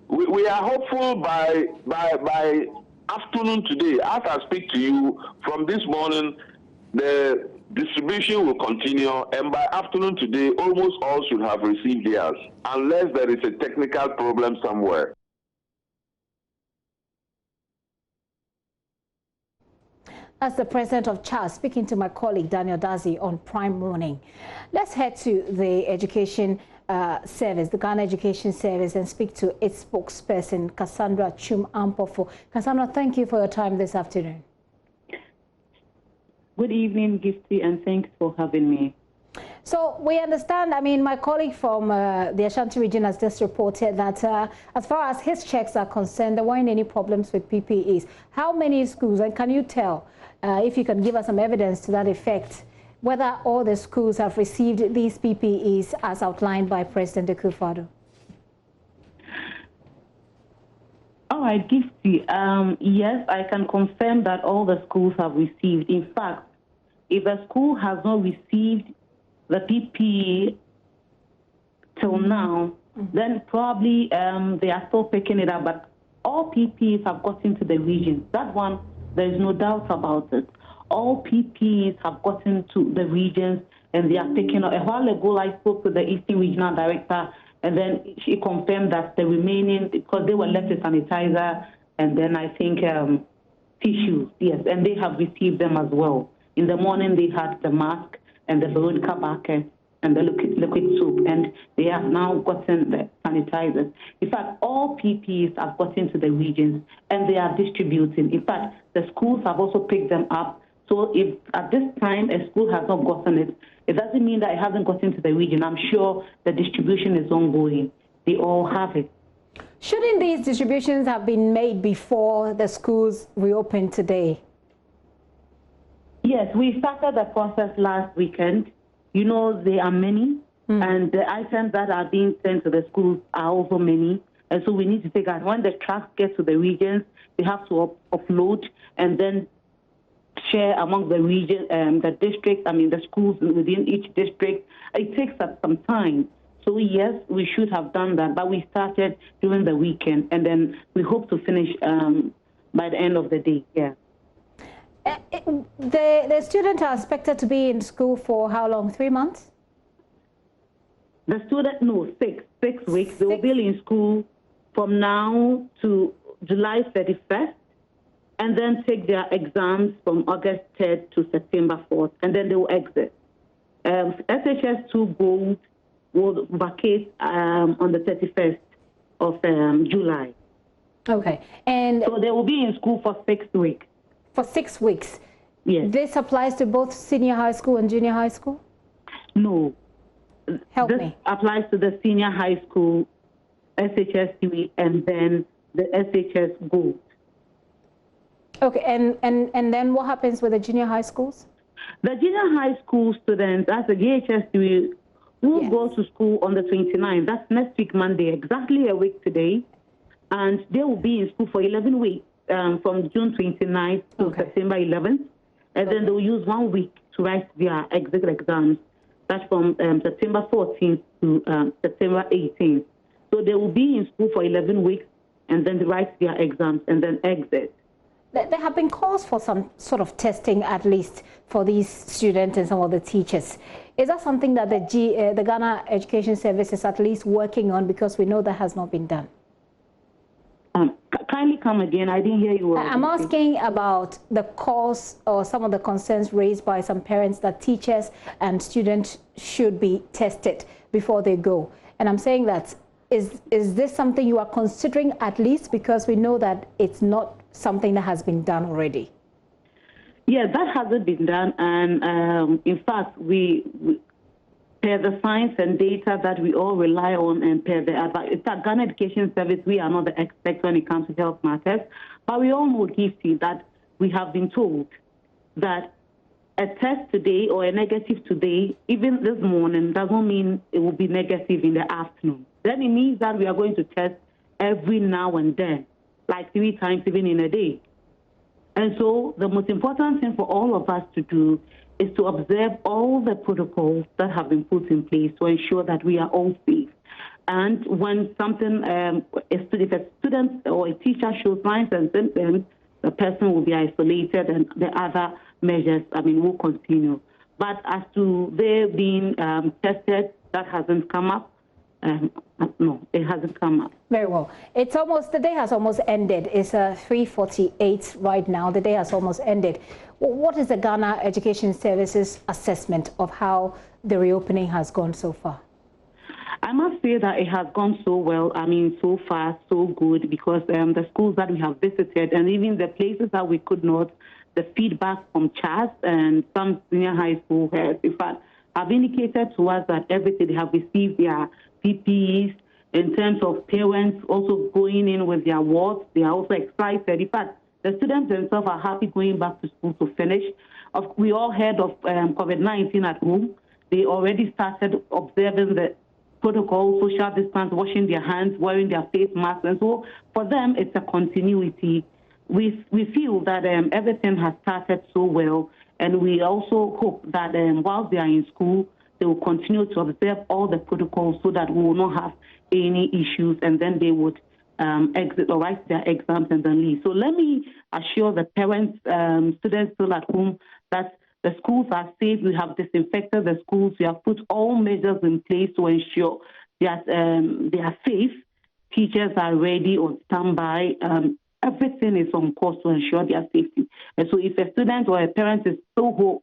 We are hopeful by afternoon today, as I speak to you, from this morning, the distribution will continue, and by afternoon today, almost all should have received theirs, unless there is a technical problem somewhere. That's the president of CHAS speaking to my colleague Daniel Dazi on Prime Morning. Let's head to the Education Service, the Ghana Education Service, and speak to its spokesperson, Cassandra Chumampofo. Cassandra, thank you for your time this afternoon. Good evening, Gifty, and thanks for having me. So we understand, I mean, my colleague from the Ashanti region has just reported that as far as his checks are concerned, there weren't any problems with PPEs. How many schools, and can you tell, if you can give us some evidence to that effect, whether all the schools have received these PPEs as outlined by President Akufo-Addo? All right, Gifty. Yes, I can confirm that all the schools have received. In fact, if a school has not received the PPE till now, then probably they are still picking it up. But all PPEs have gotten to the regions. That one, there is no doubt about it. All PPEs have gotten to the regions, and they are picking up. A while ago, I spoke to the Eastern Regional Director, and then she confirmed that the remaining, because they were left with sanitizer, and then I think tissues, yes, and they have received them as well. In the morning, they had the mask and the Veronica bucket and the liquid soap, and they have now gotten the sanitizers. In fact, all PPEs have gotten to the regions, and they are distributing. In fact, the schools have also picked them up. So if at this time a school has not gotten it, it doesn't mean that it hasn't gotten to the region. I'm sure the distribution is ongoing. They all have it. Shouldn't these distributions have been made before the schools reopened today? Yes, we started the process last weekend. You know, there are many, and the items that are being sent to the schools are also many. And so we need to take out, when the trucks get to the regions, we have to offload and then share among the region, the districts, the schools within each district. It takes us some time. So yes, we should have done that, but we started during the weekend, and then we hope to finish by the end of the day, yeah. The students are expected to be in school for how long? 3 months? The student, no, 6 weeks. They will be in school from now to July 31st, and then take their exams from August 3rd to September 4th, and then they will exit. SHS2 Gold will vacate on the 31st of July. Okay. And so they will be in school for 6 weeks. For 6 weeks? Yes. This applies to both senior high school and junior high school? No. Help this me. Applies to the senior high school, SHS3, and then the SHS Gold. Okay, and then what happens with the junior high schools? The junior high school students, as a GHS3, will go to school on the 29th. That's next week, Monday, exactly a week today. And they will be in school for 11 weeks. From June 29th to September 11th, and then they will use 1 week to write their exit exams. That's from September 14th to September 18th. So they will be in school for 11 weeks, and then they write their exams and then exit. There have been calls for some sort of testing, at least for these students and some of the teachers. Is that something that the Ghana Education Service is at least working on, because we know that has not been done? Kindly come again. I didn't hear you well. I'm asking about the cause or some of the concerns raised by some parents that teachers and students should be tested before they go. And I'm saying that, is this something you are considering, at least because we know that it's not something that has been done already? Yeah, that hasn't been done. And in fact, we per the science and data that we all rely on, and per the Ghana Education Service, we are not the experts when it comes to health matters, but we all know, Gifty, that we have been told that a test today or a negative today, even this morning, doesn't mean it will be negative in the afternoon. Then it means that we are going to test every now and then, like 3 times even in a day. And so the most important thing for all of us to do is to observe all the protocols that have been put in place to ensure that we are all safe. And when something, if a student or a teacher shows signs and symptoms, the person will be isolated, and the other measures, will continue. But as to they being tested, that hasn't come up. No, it hasn't come up. Very well. It's almost, the day has almost ended. It's 3:48 right now. The day has almost ended. What is the Ghana Education Service's assessment of how the reopening has gone so far? I must say that it has gone so well. So far, so good, because the schools that we have visited, and even the places that we could not, the feedback from CHAS and some senior high school heads, in fact, have indicated to us that everything they have received their PPEs. In terms of parents also going in with their wards, they are also excited. In fact, the students themselves are happy going back to school to finish. We all heard of COVID-19 at home. They already started observing the protocol, social distance, washing their hands, wearing their face masks. And so for them, it's a continuity. We feel that everything has started so well, and we also hope that whilst they are in school, they will continue to observe all the protocols so that we will not have any issues, and then they would exit or write their exams and then leave. So let me assure the parents, students still at home, that the schools are safe. We have disinfected the schools. We have put all measures in place to ensure that they are safe. Teachers are ready on standby. Everything is on course to ensure their safety. And so if a student or a parent is still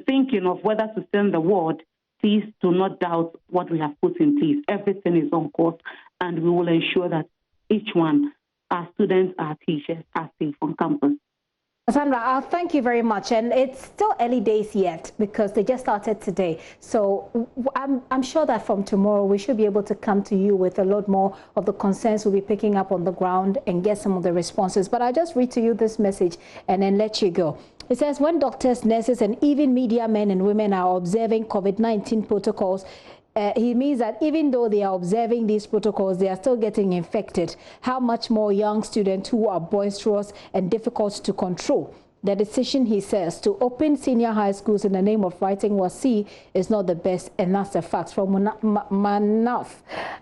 thinking of whether to send the word, please do not doubt what we have put in place. Everything is on course, and we will ensure that each one, our students, our teachers, are safe on campus. Cassandra, thank you very much. And it's still early days yet because they just started today. So I'm sure that from tomorrow we should be able to come to you with a lot more of the concerns we'll be picking up on the ground and get some of the responses. But I'll just read to you this message and then let you go. It says, when doctors, nurses, and even media men and women are observing COVID-19 protocols, he means that even though they are observing these protocols, they are still getting infected. How much more young students who are boisterous and difficult to control? The decision, he says, to open senior high schools in the name of writing WASI is not the best, and that's a fact. From Manaf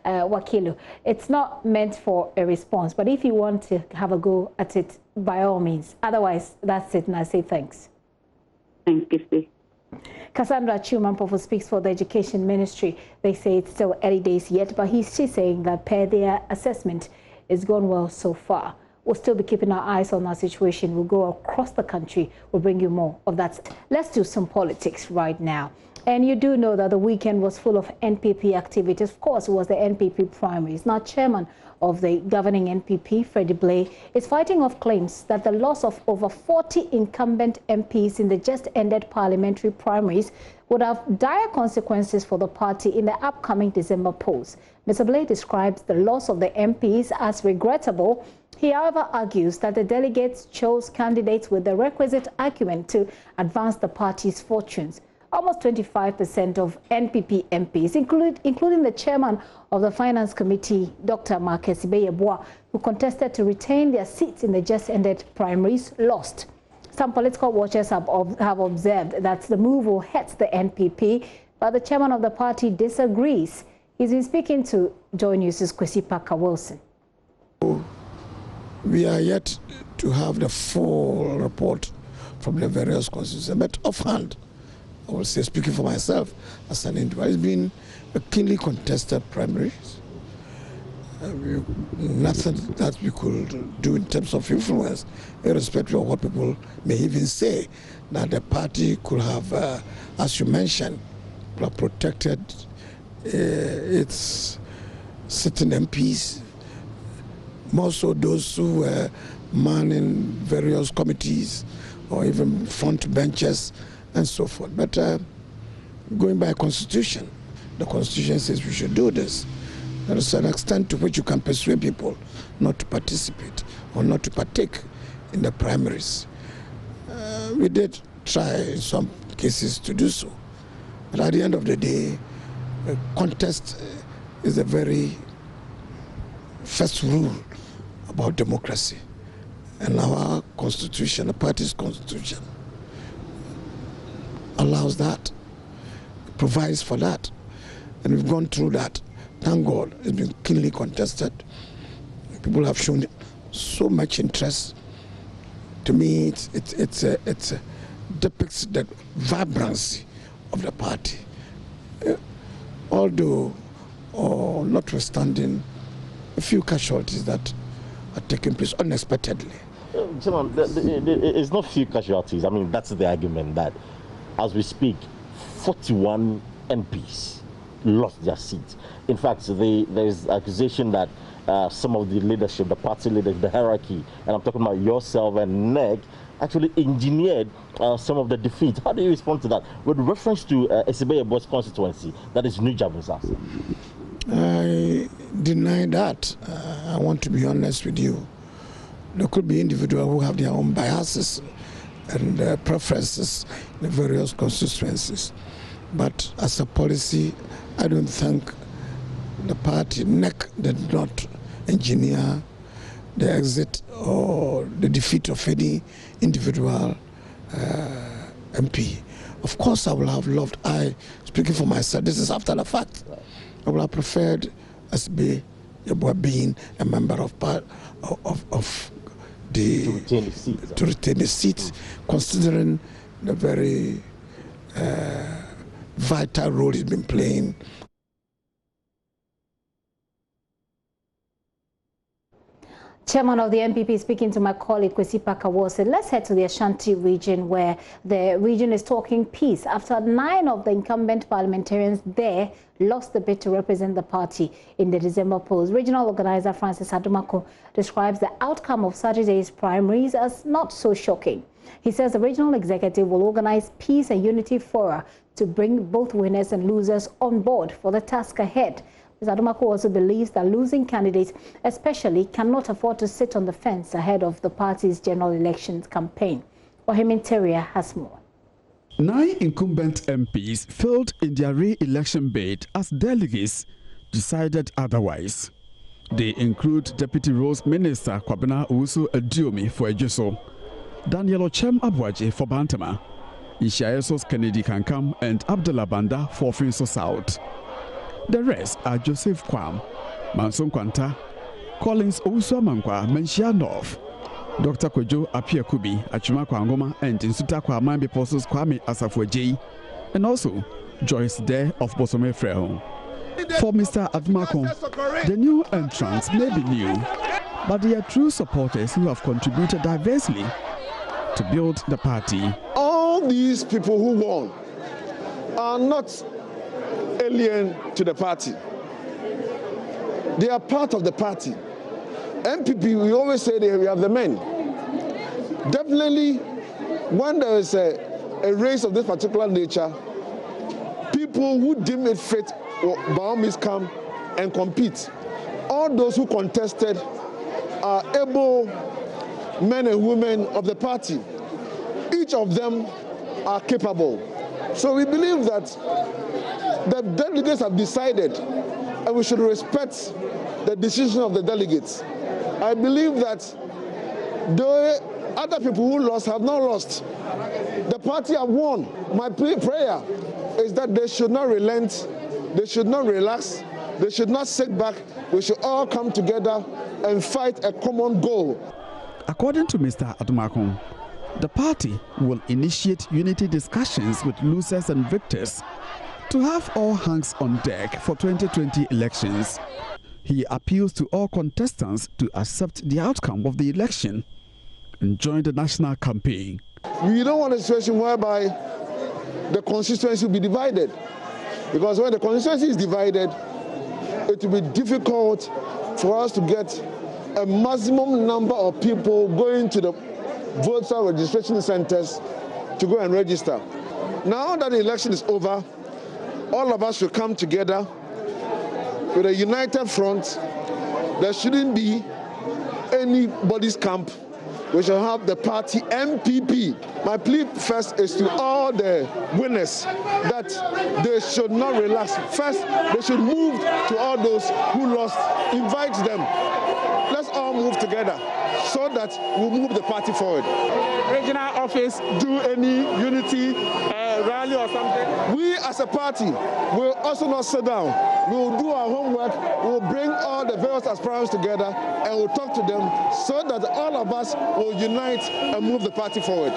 Wakilu, it's not meant for a response, but if you want to have a go at it, by all means. Otherwise, that's it, and I say thanks. Thanks, Gifty. Cassandra Chiuman-Pofu speaks for the Education Ministry. They say it's still early days yet, but she's saying that per their assessment, it's gone well so far. We'll still be keeping our eyes on our situation. We'll go across the country. We'll bring you more of that. Let's do some politics right now. And you do know that the weekend was full of NPP activities. Of course, it was the NPP primaries. Now, chairman of the governing NPP, Freddie Blay, is fighting off claims that the loss of over 40 incumbent MPs in the just-ended parliamentary primaries would have dire consequences for the party in the upcoming December polls. Mr. Blay describes the loss of the MPs as regrettable. He, however, argues that the delegates chose candidates with the requisite acumen to advance the party's fortunes. Almost 25% of NPP MPs, including the chairman of the Finance Committee, Dr. Marcus Ibeyeboa, who contested to retain their seats in the just-ended primaries, lost. Some political watchers have observed that the move will hurt the NPP, but the chairman of the party disagrees. He's been speaking to JoyNews' Kwesi Parker Wilson. We are yet to have the full report from the various constituencies, but offhand, I will say, speaking for myself as an individual, it's been a keenly contested primaries. Nothing that we could do in terms of influence, irrespective of what people may even say, that the party could have, as you mentioned, protected its sitting MPs, more so those who were manning various committees or even front benches and so forth. But going by constitution, the constitution says we should do this. There is an extent to which you can persuade people not to participate or not to partake in the primaries. We did try in some cases to do so. But at the end of the day, a contest is the very first rule about democracy. And our constitution, the party's constitution, allows that, provides for that. And we've gone through that. Thank God, it's been keenly contested. People have shown so much interest. To me, it depicts the vibrancy of the party. Although, or notwithstanding, a few casualties that are taking place unexpectedly. It's not few casualties. I mean, that's the argument that, as we speak, 41 MPs lost their seats. In fact, there's accusation that some of the leadership, the party leadership, the hierarchy, and I'm talking about yourself and NEG, actually engineered some of the defeat. How do you respond to that? With reference to Esebeyebo's constituency, that is New Javinsas. I deny that. I want to be honest with you. There could be individuals who have their own biases and preferences in the various constituencies. But as a policy, I don't think the party, NEC, did not engineer the exit or the defeat of any individual MP. Of course, I would have loved, speaking for myself, this is after the fact, I would have preferred SB being a member of the to retain the seat, considering the very vital role he's been playing. Chairman of the MPP speaking to my colleague Kwesi Pakawo said, let's head to the Ashanti region, where the region is talking peace after 9 of the incumbent parliamentarians there lost the bid to represent the party in the December polls. Regional organizer Francis Adumako describes the outcome of Saturday's primaries as not so shocking. He says the regional executive will organize peace and unity fora to bring both winners and losers on board for the task ahead. Mr. Adumako also believes that losing candidates especially cannot afford to sit on the fence ahead of the party's general elections campaign. Ohim Interior has more. 9 incumbent MPs failed in their re-election bid as delegates decided otherwise. They include Deputy Rose Minister Kwabena Owusu Adiomi for Ejuso, Daniel Ochem Abuaje for Bantama, Ishaesos Kennedy Kankam and Abdullah Banda for Finso South. The rest are Joseph Kwam, Manson Kwanta, Collins Owusu Amankwa Menshia North, Dr. Kojo Apia Kubi, Achuma Kwangoma, and Insuta Kwamambi Posos Kwame Asafweji, and also Joyce Dare of Bosome Freho. For Mr. Adumako, the new entrants may be new, but they are true supporters who have contributed diversely to build the party. All these people who won are not alien to the party. They are part of the party. MPP, we always say we have the men. Definitely, when there is a race of this particular nature, people who deem it fit will by all means come and compete. All those who contested are able men and women of the party. Each of them are capable. So we believe that the delegates have decided, and we should respect the decision of the delegates. I believe that the other people who lost have not lost. The party have won. My prayer is that they should not relent, they should not relax, they should not sit back. We should all come together and fight a common goal. According to Mr. Adumako, the party will initiate unity discussions with losers and victors to have all hands on deck for 2020 elections. He appeals to all contestants to accept the outcome of the election and join the national campaign. We don't want a situation whereby the constituency will be divided, because when the constituency is divided, it will be difficult for us to get a maximum number of people going to the voter registration centers to go and register. Now that the election is over, all of us should come together with a united front. There shouldn't be anybody's camp. We shall have the party MPP. My plea first is to all the winners that they should not relax. First, they should move to all those who lost. Invite them. Let's all move together so that we'll move the party forward. Regional office do any unity rally or something? We as a party will also not sit down. We will do our homework. We will bring all the various aspirants together and we'll talk to them so that all of us will unite and move the party forward.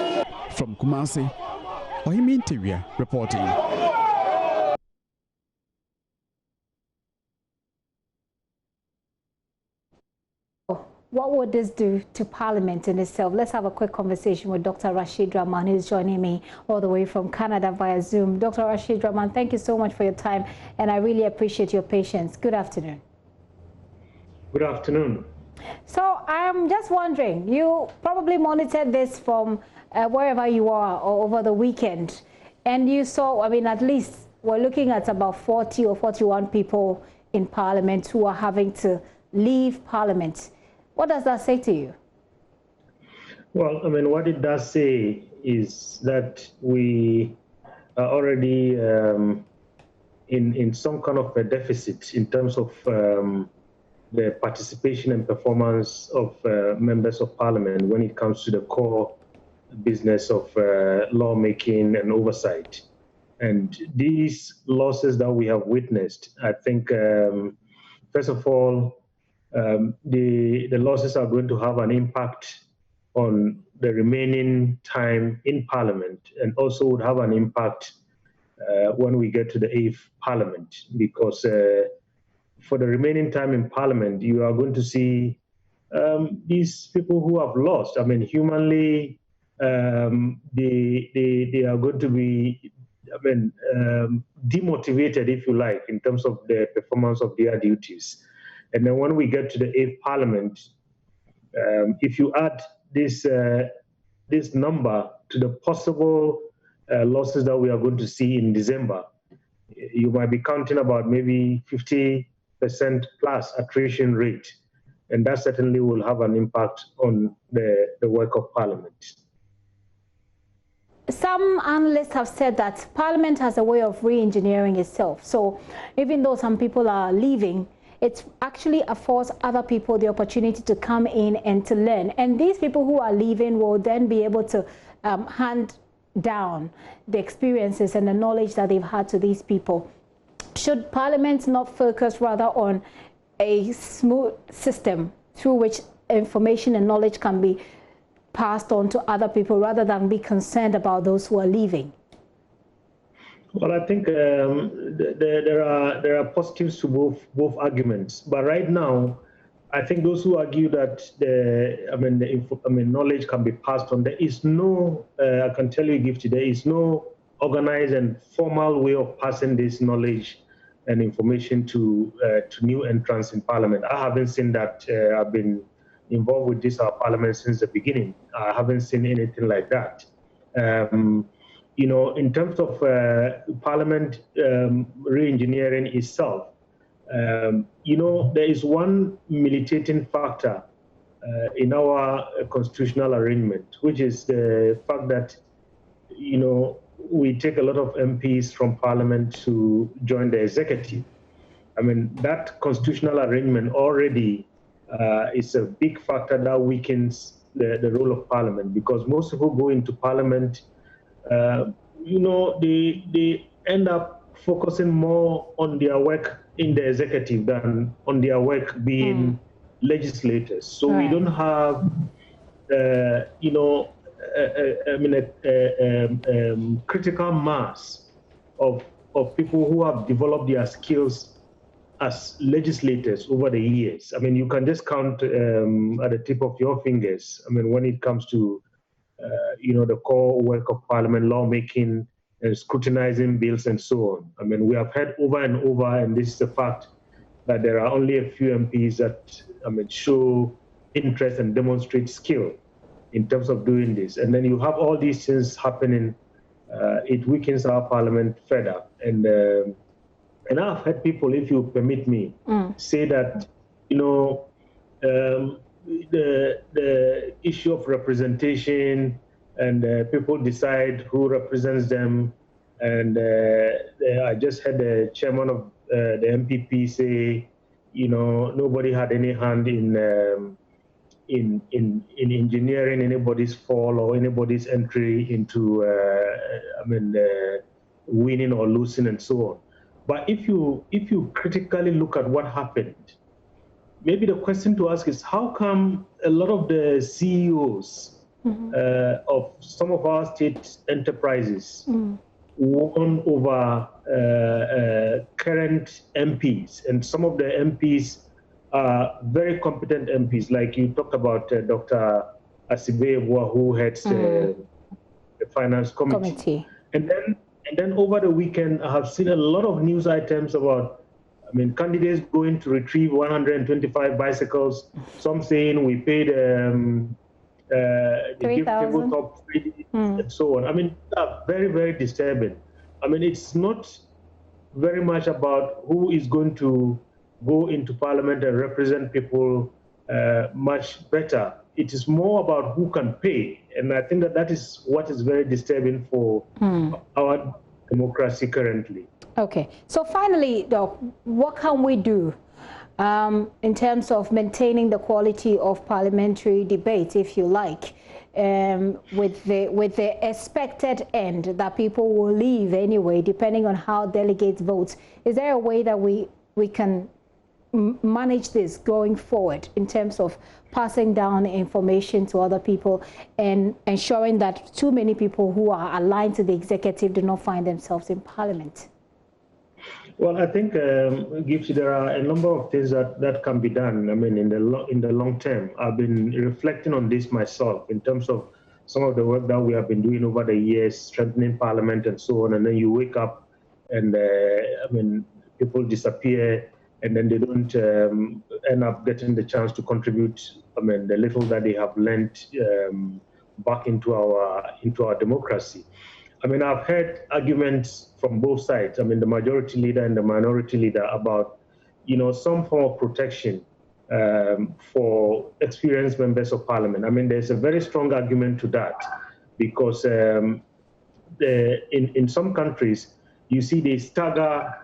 From Kumasi, Ohim Interior reporting. What would this do to Parliament in itself? Let's have a quick conversation with Dr. Rashid Rahman, who's joining me all the way from Canada via Zoom. Dr. Rashid Rahman, thank you so much for your time, and I really appreciate your patience. Good afternoon. Good afternoon. So I'm just wondering, you probably monitored this from wherever you are or over the weekend, and you saw, I mean, at least we're looking at about 40 or 41 people in Parliament who are having to leave Parliament. What does that say to you? Well, I mean, what it does say is that we are already in some kind of a deficit in terms of the participation and performance of members of parliament when it comes to the core business of lawmaking and oversight. And these losses that we have witnessed, I think, first of all, the losses are going to have an impact on the remaining time in Parliament, and also would have an impact when we get to the 8th Parliament, because for the remaining time in Parliament, you are going to see these people who have lost. I mean, humanly, they are going to be, demotivated, if you like, in terms of the performance of their duties. And then when we get to the 8th Parliament, if you add this number to the possible losses that we are going to see in December, you might be counting about maybe 50% plus attrition rate. And that certainly will have an impact on the work of Parliament. Some analysts have said that Parliament has a way of re-engineering itself. So even though some people are leaving, it actually affords other people the opportunity to come in and to learn. And these people who are leaving will then be able to hand down the experiences and the knowledge that they've had to these people. Should Parliament not focus rather on a smooth system through which information and knowledge can be passed on to other people rather than be concerned about those who are leaving? Well, I think there are positives to both arguments, but right now, I think those who argue that knowledge can be passed on, there is no, I can tell you, Gifty, there is no organized and formal way of passing this knowledge and information to new entrants in Parliament. I haven't seen that. I've been involved with this Parliament since the beginning. I haven't seen anything like that. You know, in terms of Parliament re-engineering itself, you know, there is one militating factor in our constitutional arrangement, which is the fact that, you know, we take a lot of MPs from Parliament to join the executive. I mean, that constitutional arrangement already is a big factor that weakens the role of Parliament, because most people go into Parliament, you know, they end up focusing more on their work in the executive than on their work being legislators. So we don't have, you know, critical mass of people who have developed their skills as legislators over the years. I mean, you can just count at the tip of your fingers. I mean, when it comes to, you know, the core work of Parliament, lawmaking, and scrutinizing bills and so on. I mean, we have heard over and over, and this is a fact, that there are only a few MPs that, I mean, show interest and demonstrate skill in terms of doing this. And then you have all these things happening. It weakens our Parliament further. And I've heard people, if you permit me, say that, you know, the issue of representation and people decide who represents them. And I just had the chairman of the MPP say, you know, nobody had any hand in engineering anybody's fall or anybody's entry into, winning or losing and so on. But if you critically look at what happened, maybe the question to ask is, how come a lot of the CEOs of some of our state enterprises won over current MPs, and some of the MPs are very competent MPs, like you talked about Dr. Asibe-Ebua, who heads the Finance Committee. And then over the weekend, I have seen a lot of news items about, I mean, candidates going to retrieve 125 bicycles, some saying we paid the gift tabletop and so on. I mean, very, very disturbing. I mean, it's not very much about who is going to go into Parliament and represent people much better. It is more about who can pay. And I think that is what is very disturbing for our democracy currently. Okay. So finally, Doc, what can we do in terms of maintaining the quality of parliamentary debate, if you like, with the expected end that people will leave anyway, depending on how delegates vote? Is there a way that we can manage this going forward in terms of passing down information to other people and ensuring that too many people who are aligned to the executive do not find themselves in parliament? Well, I think, Gipsy, there are a number of things that can be done. I mean, in the long term, I've been reflecting on this myself in terms of some of the work that we have been doing over the years, strengthening Parliament and so on. And then you wake up, and I mean, people disappear, and then they don't end up getting the chance to contribute. I mean, the little that they have lent back into our democracy. I mean, I've heard arguments from both sides. I mean, the majority leader and the minority leader about, some form of protection for experienced members of parliament. I mean, there's a very strong argument to that because in some countries, you see they stagger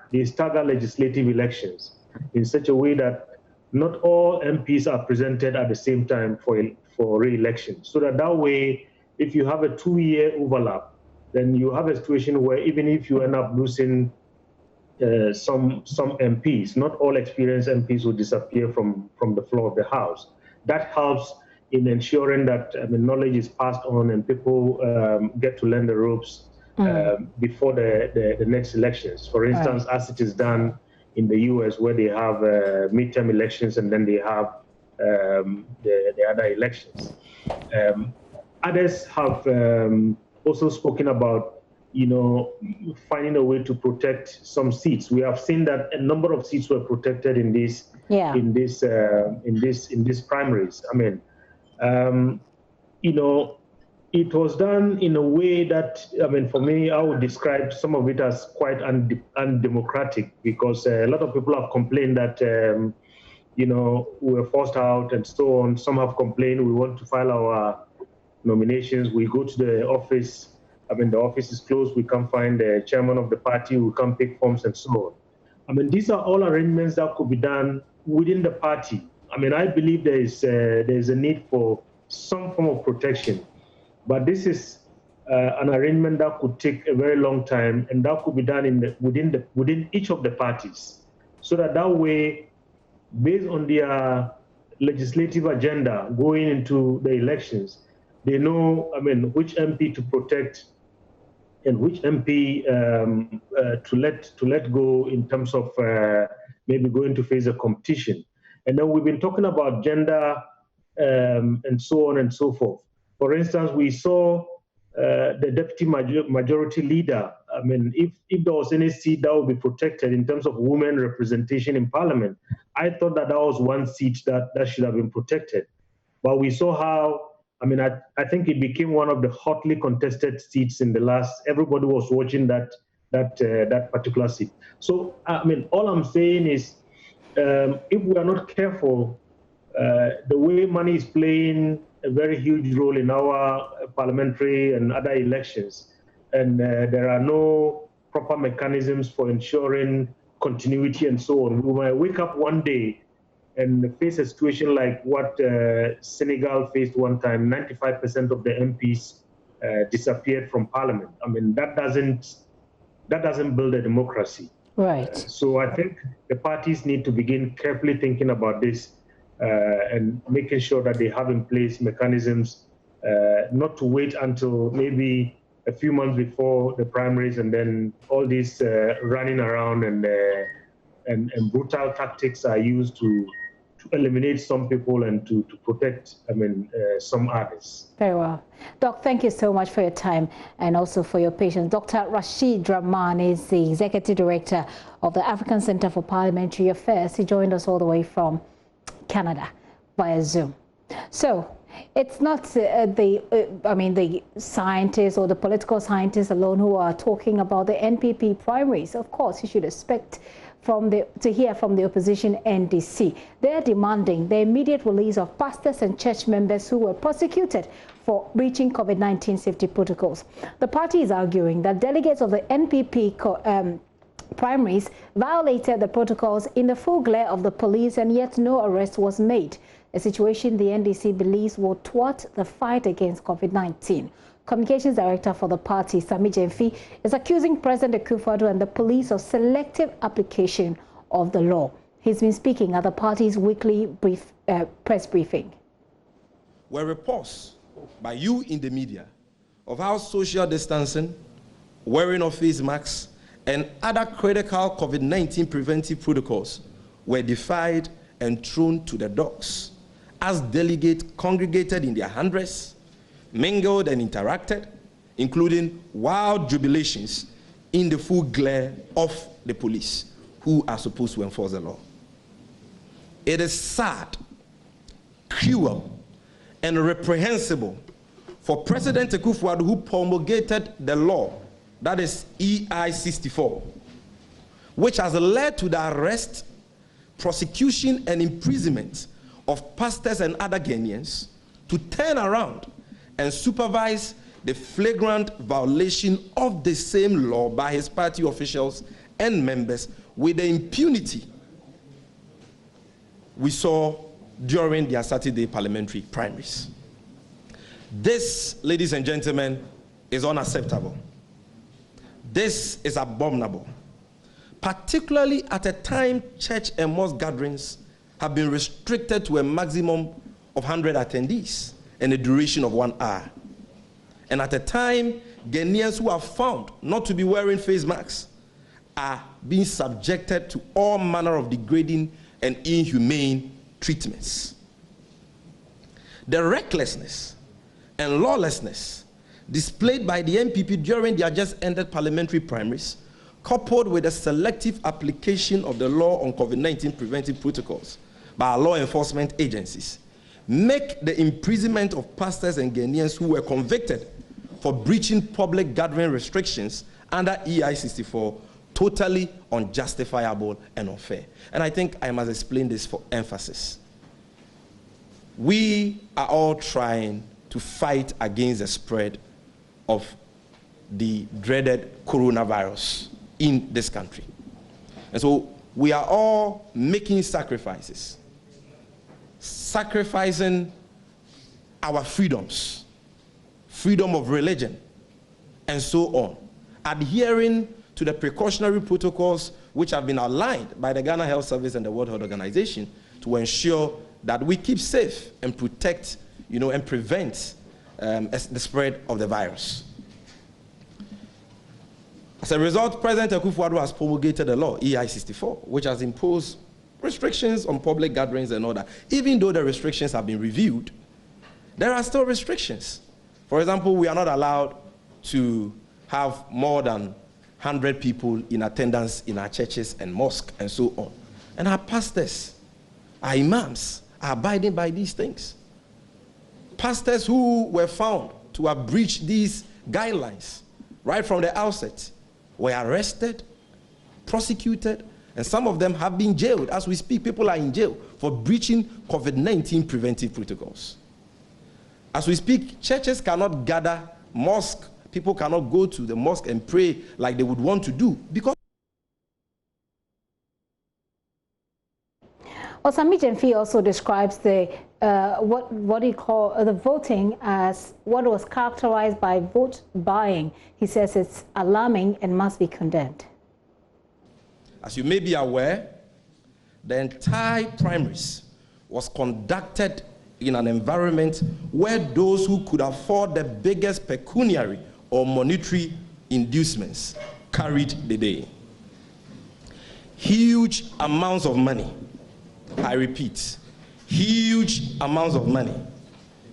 legislative elections in such a way that not all MPs are presented at the same time for re-election. So that way, if you have a 2-year overlap, then you have a situation where even if you end up losing some MPs, not all experienced MPs will disappear from the floor of the House. That helps in ensuring that knowledge is passed on and people get to learn the ropes before the next elections. For instance, as it is done in the US, where they have midterm elections and then they have the other elections. Others have also spoken about, finding a way to protect some seats. We have seen that a number of seats were protected in these primaries. I mean, it was done in a way that, for me, I would describe some of it as quite undemocratic because a lot of people have complained that, we were forced out and so on. Some have complained we want to file our nominations. We go to the office. The office is closed. We can't find the chairman of the party. We can't pick forms and so on. These are all arrangements that could be done within the party. I believe there is a need for some form of protection. But this is an arrangement that could take a very long time, and that could be done within each of the parties, so that way, based on their legislative agenda going into the elections, they know, which MP to protect and which MP to let go in terms of maybe going to face a competition. And then we've been talking about gender and so on and so forth. For instance, we saw the deputy majority leader. If there was any seat that would be protected in terms of women representation in parliament, I thought that was one seat that should have been protected. But we saw how, I think it became one of the hotly contested seats in the last. Everybody was watching that particular seat. So, all I'm saying is, if we are not careful, the way money is playing a very huge role in our parliamentary and other elections, and there are no proper mechanisms for ensuring continuity and so on. We might wake up one day and face a situation like what Senegal faced one time. 95% of the MPs disappeared from parliament. That doesn't build a democracy. Right. So I think the parties need to begin carefully thinking about this and making sure that they have in place mechanisms, not to wait until maybe a few months before the primaries and then all this running around and brutal tactics are used to eliminate some people and to protect, some others. Very well. Doc, thank you so much for your time and also for your patience. Dr. Rashid Rahman is the Executive Director of the African Center for Parliamentary Affairs. He joined us all the way from Canada via Zoom. So it's not the scientists or the political scientists alone who are talking about the NPP primaries. Of course, you should expect to hear from the opposition NDC. They're demanding the immediate release of pastors and church members who were prosecuted for breaching COVID-19 safety protocols. The party is arguing that delegates of the NPP primaries violated the protocols in the full glare of the police, and yet no arrest was made, a situation the NDC believes will thwart the fight against COVID-19. Communications Director for the party, Sami Jemfi, is accusing President Akufo-Addo and the police of selective application of the law. He's been speaking at the party's weekly press briefing. Were reports by you in the media of how social distancing, wearing of face masks, and other critical COVID-19 preventive protocols were defied and thrown to the dogs as delegates congregated in their hundreds, mingled and interacted, including wild jubilations in the full glare of the police, who are supposed to enforce the law. It is sad, cruel, and reprehensible for President Akufo-Addo, who promulgated the law, that is EI 64, which has led to the arrest, prosecution, and imprisonment of pastors and other Ghanaians, to turn around and supervise the flagrant violation of the same law by his party officials and members with the impunity we saw during their Saturday parliamentary primaries. This, ladies and gentlemen, is unacceptable. This is abominable, particularly at a time church and mosque gatherings have been restricted to a maximum of 100 attendees and a duration of 1 hour. And at a time, Ghanaians who are found not to be wearing face masks are being subjected to all manner of degrading and inhumane treatments. The recklessness and lawlessness displayed by the NPP during their just ended parliamentary primaries, coupled with a selective application of the law on COVID-19 preventive protocols by our law enforcement agencies, make the imprisonment of pastors and Ghanaians who were convicted for breaching public gathering restrictions under EI 64 totally unjustifiable and unfair. And I think I must explain this for emphasis. We are all trying to fight against the spread of the dreaded coronavirus in this country. And so we are all making sacrifices, sacrificing our freedoms, freedom of religion, and so on, adhering to the precautionary protocols which have been outlined by the Ghana Health Service and the World Health Organization to ensure that we keep safe and protect, and prevent the spread of the virus. As a result, President Akufo-Addo has promulgated a law, EI 64, which has imposed restrictions on public gatherings and all that. Even though the restrictions have been reviewed, there are still restrictions. For example, we are not allowed to have more than 100 people in attendance in our churches and mosques and so on. And our pastors, our imams, are abiding by these things. Pastors who were found to have breached these guidelines right from the outset were arrested, prosecuted, and some of them have been jailed. As we speak, people are in jail for breaching COVID-19 preventive protocols. As we speak, churches cannot gather, mosque, people cannot go to the mosque and pray like they would want to do because Sami Jemfi also describes the what he call the voting as what was characterized by vote buying. He says it's alarming and must be condemned. As you may be aware, the entire primaries was conducted in an environment where those who could afford the biggest pecuniary or monetary inducements carried the day. Huge amounts of money, I repeat, huge amounts of money.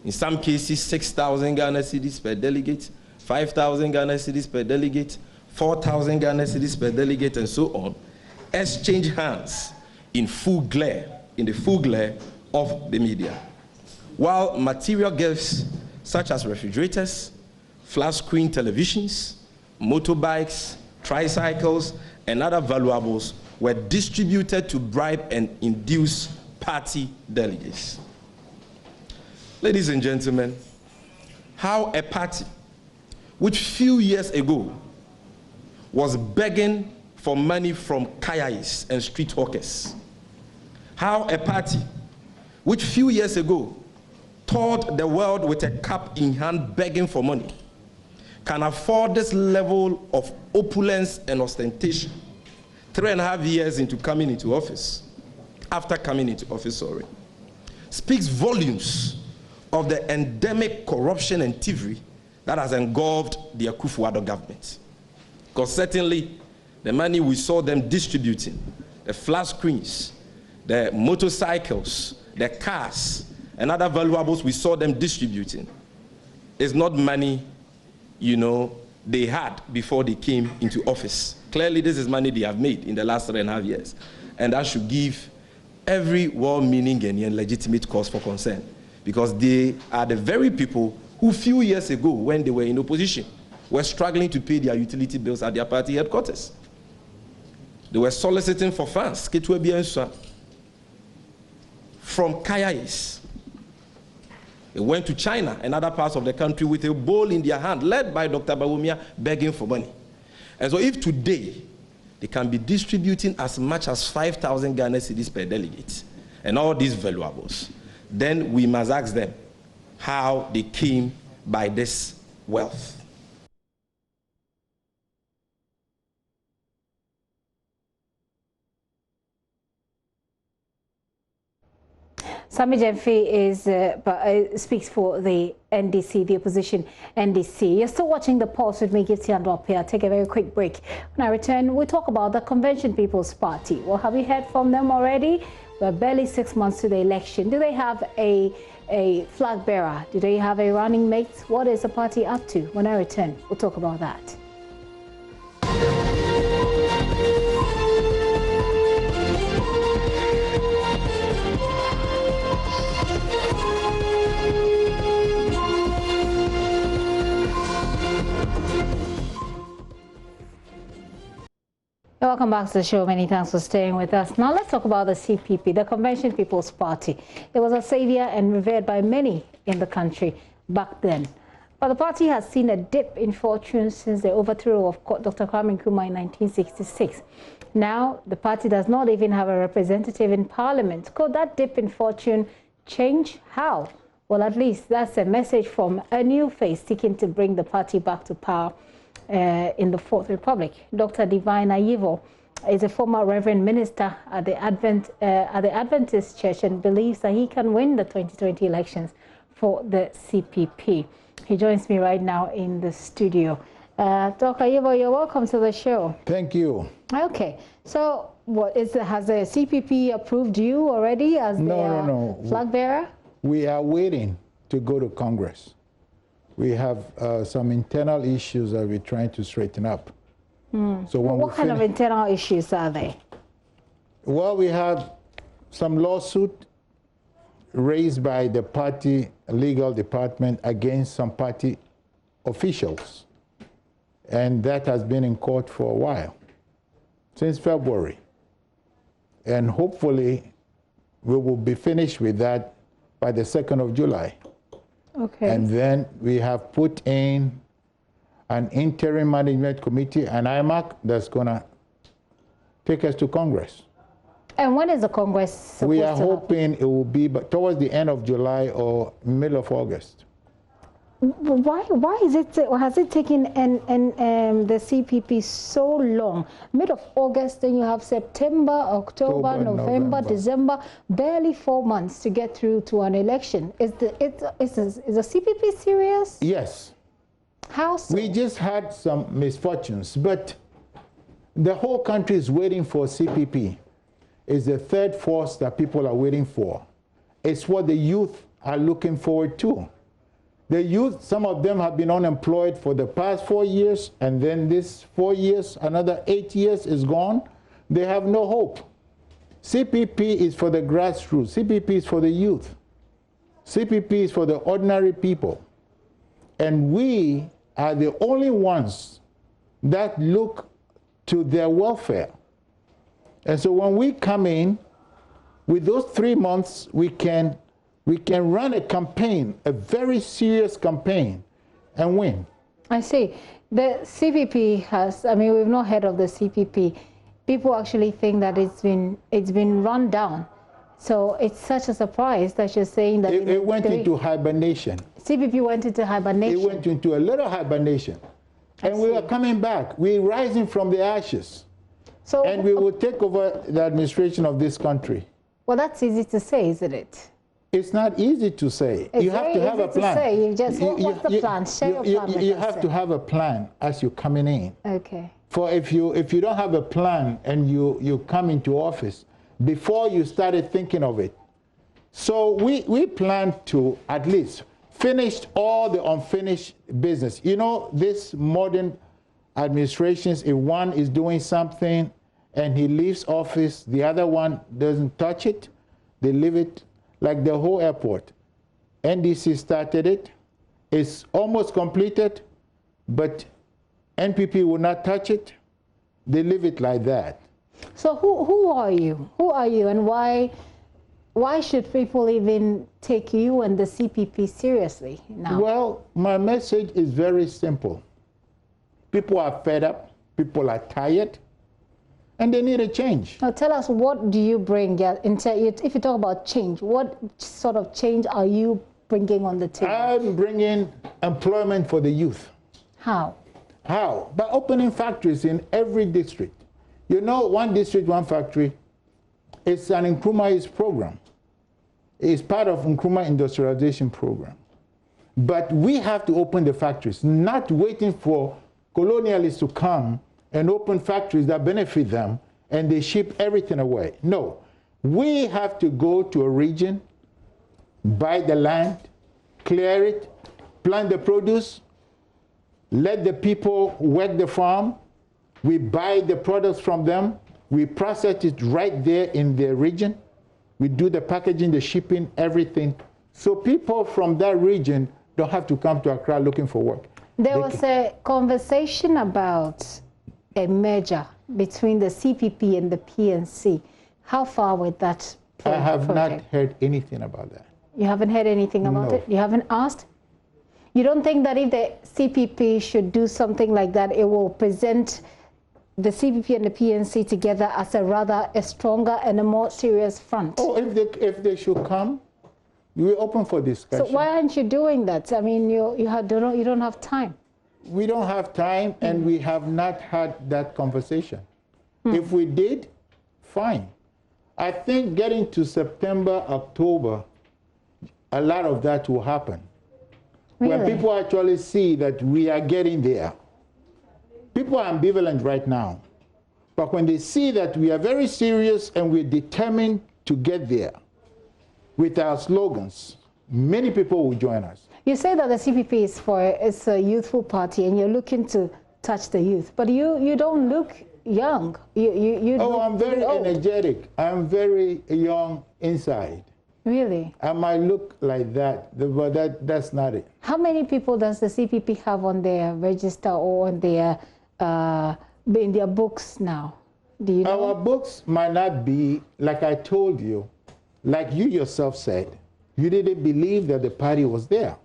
In some cases, 6,000 Ghana cedis per delegate, 5,000 Ghana cedis per delegate, 4,000 Ghana cedis per delegate, and so on, exchange hands in full glare, in the full glare of the media. While material gifts such as refrigerators, flat screen televisions, motorbikes, tricycles, and other valuables were distributed to bribe and induce party delegates. Ladies and gentlemen, how a party which few years ago was begging for money from kayais and street hawkers, how a party which few years ago toured the world with a cup in hand begging for money, can afford this level of opulence and ostentation 3.5 years into coming into office, after coming into office, speaks volumes of the endemic corruption and thievery that has engulfed the Akufo-Addo government. Because certainly the money we saw them distributing, the flat screens, the motorcycles, the cars, and other valuables we saw them distributing, is not money, you know, they had before they came into office. Clearly, this is money they have made in the last 3.5 years. And that should give every well-meaning Ghanaian legitimate cause for concern, because they are the very people who few years ago, when they were in opposition, were struggling to pay their utility bills at their party headquarters. They were soliciting for funds from kayais. They went to China and other parts of the country with a bowl in their hand, led by Dr. Bawumia, begging for money. And so if today they can be distributing as much as 5,000 Ghana cedis per delegate and all these valuables, then we must ask them how they came by this wealth. Sami Jemfi speaks for the NDC, the opposition NDC. You're still watching The Pulse with me, Gifty and I'll take a very quick break. When I return, we'll talk about the Convention People's Party. Well, have you heard from them already? We're barely 6 months to the election. Do they have a flag bearer? Do they have a running mate? What is the party up to? When I return, we'll talk about that. Welcome back to the show. Many thanks for staying with us. Now let's talk about the CPP, the Convention People's Party. It was a savior and revered by many in the country back then. But the party has seen a dip in fortune since the overthrow of Dr. Kwame Nkrumah in 1966. Now the party does not even have a representative in parliament. Could that dip in fortune change? How? Well, at least that's a message from a new face seeking to bring the party back to power in the Fourth Republic. Dr. Divine Ayivo is a former Reverend Minister at the Adventist Church and believes that he can win the 2020 elections for the CPP. He joins me right now in the studio. Dr. Ayivo, you're welcome to the show. Thank you. Okay, so what is has the CPP approved you already as the flag bearer? We are waiting to go to Congress. We have some internal issues that we're trying to straighten up. So what kind of internal issues are they? Well, we have some lawsuit raised by the party legal department against some party officials. And that has been in court for a while, since February. And hopefully we will be finished with that by the 2nd of July. Okay. And then we have put in an interim management committee, an IMAC, that's going to take us to Congress. And when is the Congress supposed to We are hoping it will be towards the end of July or middle of August. Why is it, has it taken the CPP so long? Mid of August, then you have September, October, November, December, barely 4 months to get through to an election. Is the CPP serious? Yes. How so? We just had some misfortunes, but the whole country is waiting for CPP. It's the third force that people are waiting for. It's what the youth are looking forward to. The youth, some of them have been unemployed for the past 4 years, and then this 4 years, another 8 years is gone. They have no hope. CPP is for the grassroots. CPP is for the youth. CPP is for the ordinary people. And we are the only ones that look to their welfare. And so when we come in, with those 3 months, we can run a campaign, a very serious campaign, and win. I see. The CPP has, I mean, we've not heard of the CPP. People actually think that it's been run down. So it's such a surprise that you're saying that it went into hibernation. CPP went into hibernation. It went into a little hibernation. And we are coming back. We're rising from the ashes. And we will take over the administration of this country. Well, that's easy to say, isn't it? It's not easy to say. It's you have to have a plan. To say. You just, what's the plan? Share your plan. You have to have a plan as you're coming in. Okay. For if you don't have a plan and you come into office, before you started thinking of it. So we plan to at least finish all the unfinished business. You know, this modern administrations, if one is doing something and he leaves office, the other one doesn't touch it, they leave it, like the whole airport. NDC started it, it's almost completed, but NPP will not touch it, they leave it like that. So who are you? Who are you, and why should people even take you and the CPP seriously now? Well, my message is very simple. People are fed up, people are tired, and they need a change. Now tell us, what do you bring? If you talk about change, what sort of change are you bringing on the table? I'm bringing employment for the youth. How? How? By opening factories in every district. You know, one district, one factory, it's an Nkrumah's program. It's part of Nkrumah industrialization program. But we have to open the factories, not waiting for colonialists to come and open factories that benefit them and they ship everything away. No, we have to go to a region, buy the land, clear it, plant the produce, let the people work the farm, we buy the products from them, we process it right there in the region, we do the packaging, the shipping, everything. So people from that region don't have to come to Accra looking for work. There was a conversation about a merger between the CPP and the PNC. How far with that project? I have not heard anything about that. You haven't heard anything about it? You haven't asked? You don't think that if the CPP should do something like that, it will present the CPP and the PNC together as a stronger and a more serious front? Oh, if they should come, we're open for discussion. So why aren't you doing that? I mean, you don't have time. We don't have time, and we have not had that conversation. If we did, fine. I think getting to September, October, a lot of that will happen. Really? When people actually see that we are getting there. People are ambivalent right now. But when they see that we are very serious and we're determined to get there with our slogans, many people will join us. You say that the CPP is a youthful party and you're looking to touch the youth, but you don't look young. I'm very energetic. I'm very young inside. Really? I might look like that, but that's not it. How many people does the CPP have on their register or on their in their books now? Do you know? Our books might not be, like I told you, like you yourself said, you didn't believe that the party was there.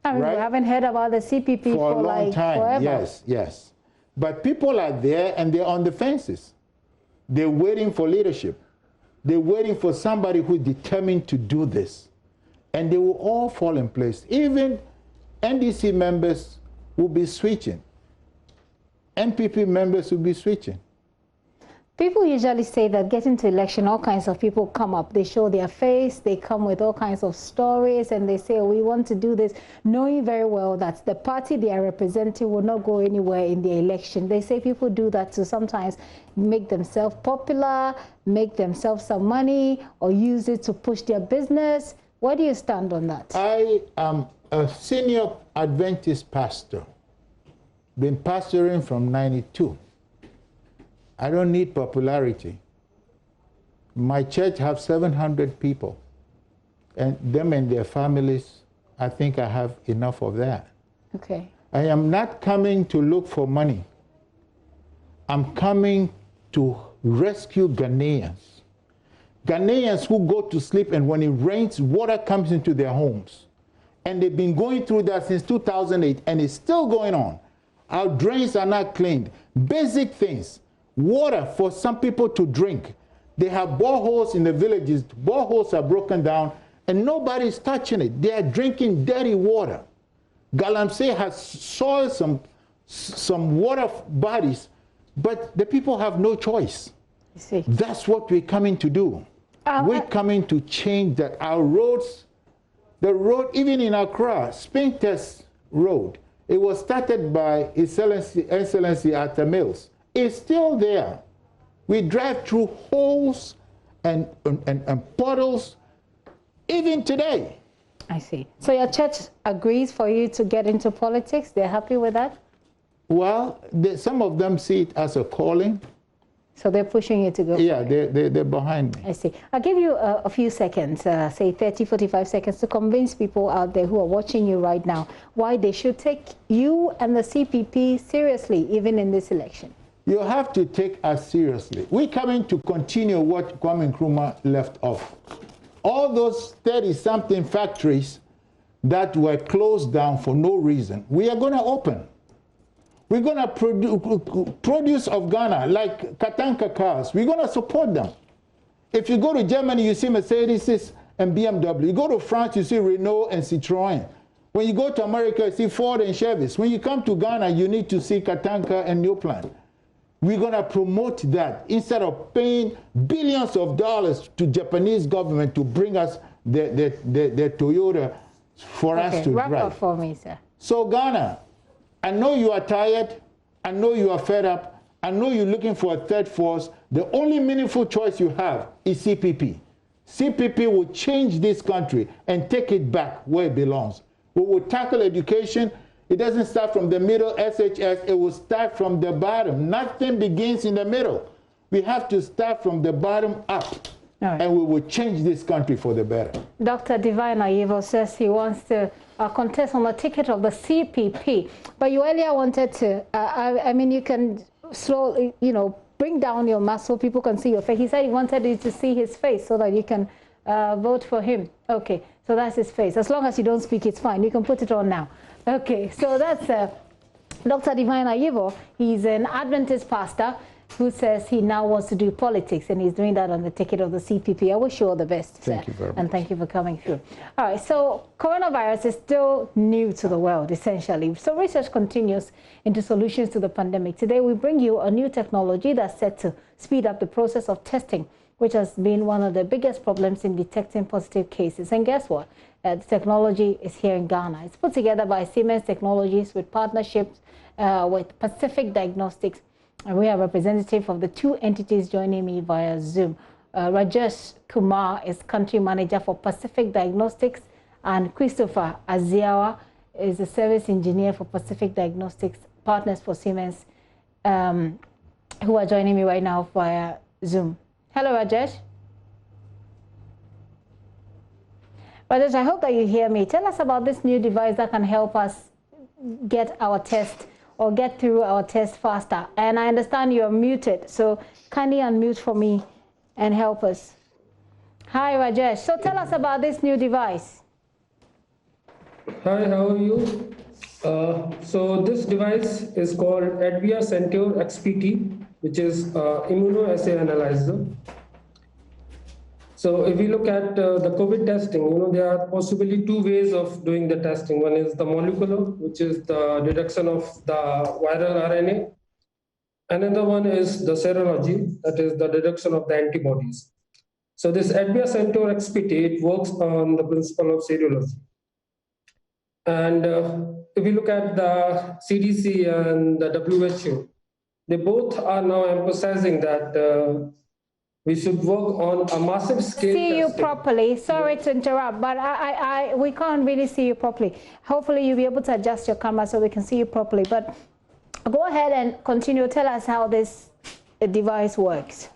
I mean, right? we haven't heard about the CPP for a long time. Forever. Yes. But people are there and they're on the fences. They're waiting for leadership. They're waiting for somebody who's determined to do this. And they will all fall in place. Even NDC members will be switching. NPP members will be switching. People usually say that getting to election, all kinds of people come up. They show their face, they come with all kinds of stories, and they say, we want to do this, knowing very well that the party they are representing will not go anywhere in the election. They say people do that to sometimes make themselves popular, make themselves some money, or use it to push their business. Where do you stand on that? I am a senior Adventist pastor, been pastoring from '92. I don't need popularity. My church have 700 people, and them and their families, I think I have enough of that. Okay. I am not coming to look for money. I'm coming to rescue Ghanaians. Ghanaians who go to sleep and when it rains, water comes into their homes. And they've been going through that since 2008 and it's still going on. Our drains are not cleaned. Basic things, water for some people to drink. They have boreholes in the villages. Boreholes are broken down and nobody's touching it. They are drinking dirty water. Galamsey has soiled some water bodies, but the people have no choice. You see. That's what we're coming to do. We're coming to change that. Our roads, the road, even in Accra, Spintex Road, it was started by His Excellency Arthur Mills. It's still there. We drive through holes and puddles, even today. I see. So your church agrees for you to get into politics? They're happy with that? Well, Some of them see it as a calling. So they're pushing you to go? Yeah, they're behind me. I see. I'll give you a few seconds, say 30, 45 seconds, to convince people out there who are watching you right now why they should take you and the CPP seriously, even in this election. You have to take us seriously. We're coming to continue what Kwame Nkrumah left off. All those 30-something factories that were closed down for no reason, we are going to open. We're going to produce of Ghana, like Katanka cars. We're going to support them. If you go to Germany, you see Mercedes and BMW. You go to France, you see Renault and Citroën. When you go to America, you see Ford and Chevys. When you come to Ghana, you need to see Katanka and New Plan. We're going to promote that instead of paying billions of dollars to Japanese government to bring us the Toyota for us to drive. Wrap up for me, sir. So Ghana, I know you are tired. I know you are fed up. I know you're looking for a third force. The only meaningful choice you have is CPP. CPP will change this country and take it back where it belongs. We will tackle education. It doesn't start from the middle, SHS. It will start from the bottom. Nothing begins in the middle. We have to start from the bottom up. Right. And we will change this country for the better. Dr. Divine Ayevo says he wants to contest on the ticket of the CPP. But you earlier wanted to, I mean, you can slowly, bring down your mask so people can see your face. He said he wanted you to see his face so that you can vote for him. Okay, so that's his face. As long as you don't speak, it's fine. You can put it on now. Okay, so that's Dr. Divine Ayevo. He's an Adventist pastor who says he now wants to do politics, and he's doing that on the ticket of the CPP. I wish you all the best, sir. Thank you very much. And thank you for coming through. All right, so coronavirus is still new to the world, essentially. So research continues into solutions to the pandemic. Today, we bring you a new technology that's set to speed up the process of testing, which has been one of the biggest problems in detecting positive cases. And guess what? The technology is here in Ghana. It's put together by Siemens Technologies with partnerships with Pacific Diagnostics. And we have a representative of the two entities joining me via Zoom. Rajesh Kumar is country manager for Pacific Diagnostics, and Christopher Aziawa is the service engineer for Pacific Diagnostics, partners for Siemens, who are joining me right now via Zoom. Hello, Rajesh. Rajesh, I hope that you hear me. Tell us about this new device that can help us get our test or get through our test faster. And I understand you're muted, so kindly unmute for me and help us. Hi, Rajesh. So tell us about this new device. Hi, how are you? So this device is called Advia Centaur XPT, which is immunoassay analyzer. So if we look at the COVID testing, there are possibly two ways of doing the testing. One is the molecular, which is the detection of the viral RNA. Another one is the serology, that is the detection of the antibodies. So this Advia Centaur XPT, it works on the principle of serology. And if we look at the CDC and the WHO, they both are now emphasizing that we should work on a massive scale. See you properly. Sorry to interrupt, but we can't really see you properly. Hopefully you'll be able to adjust your camera so we can see you properly. But go ahead and continue. Tell us how this device works.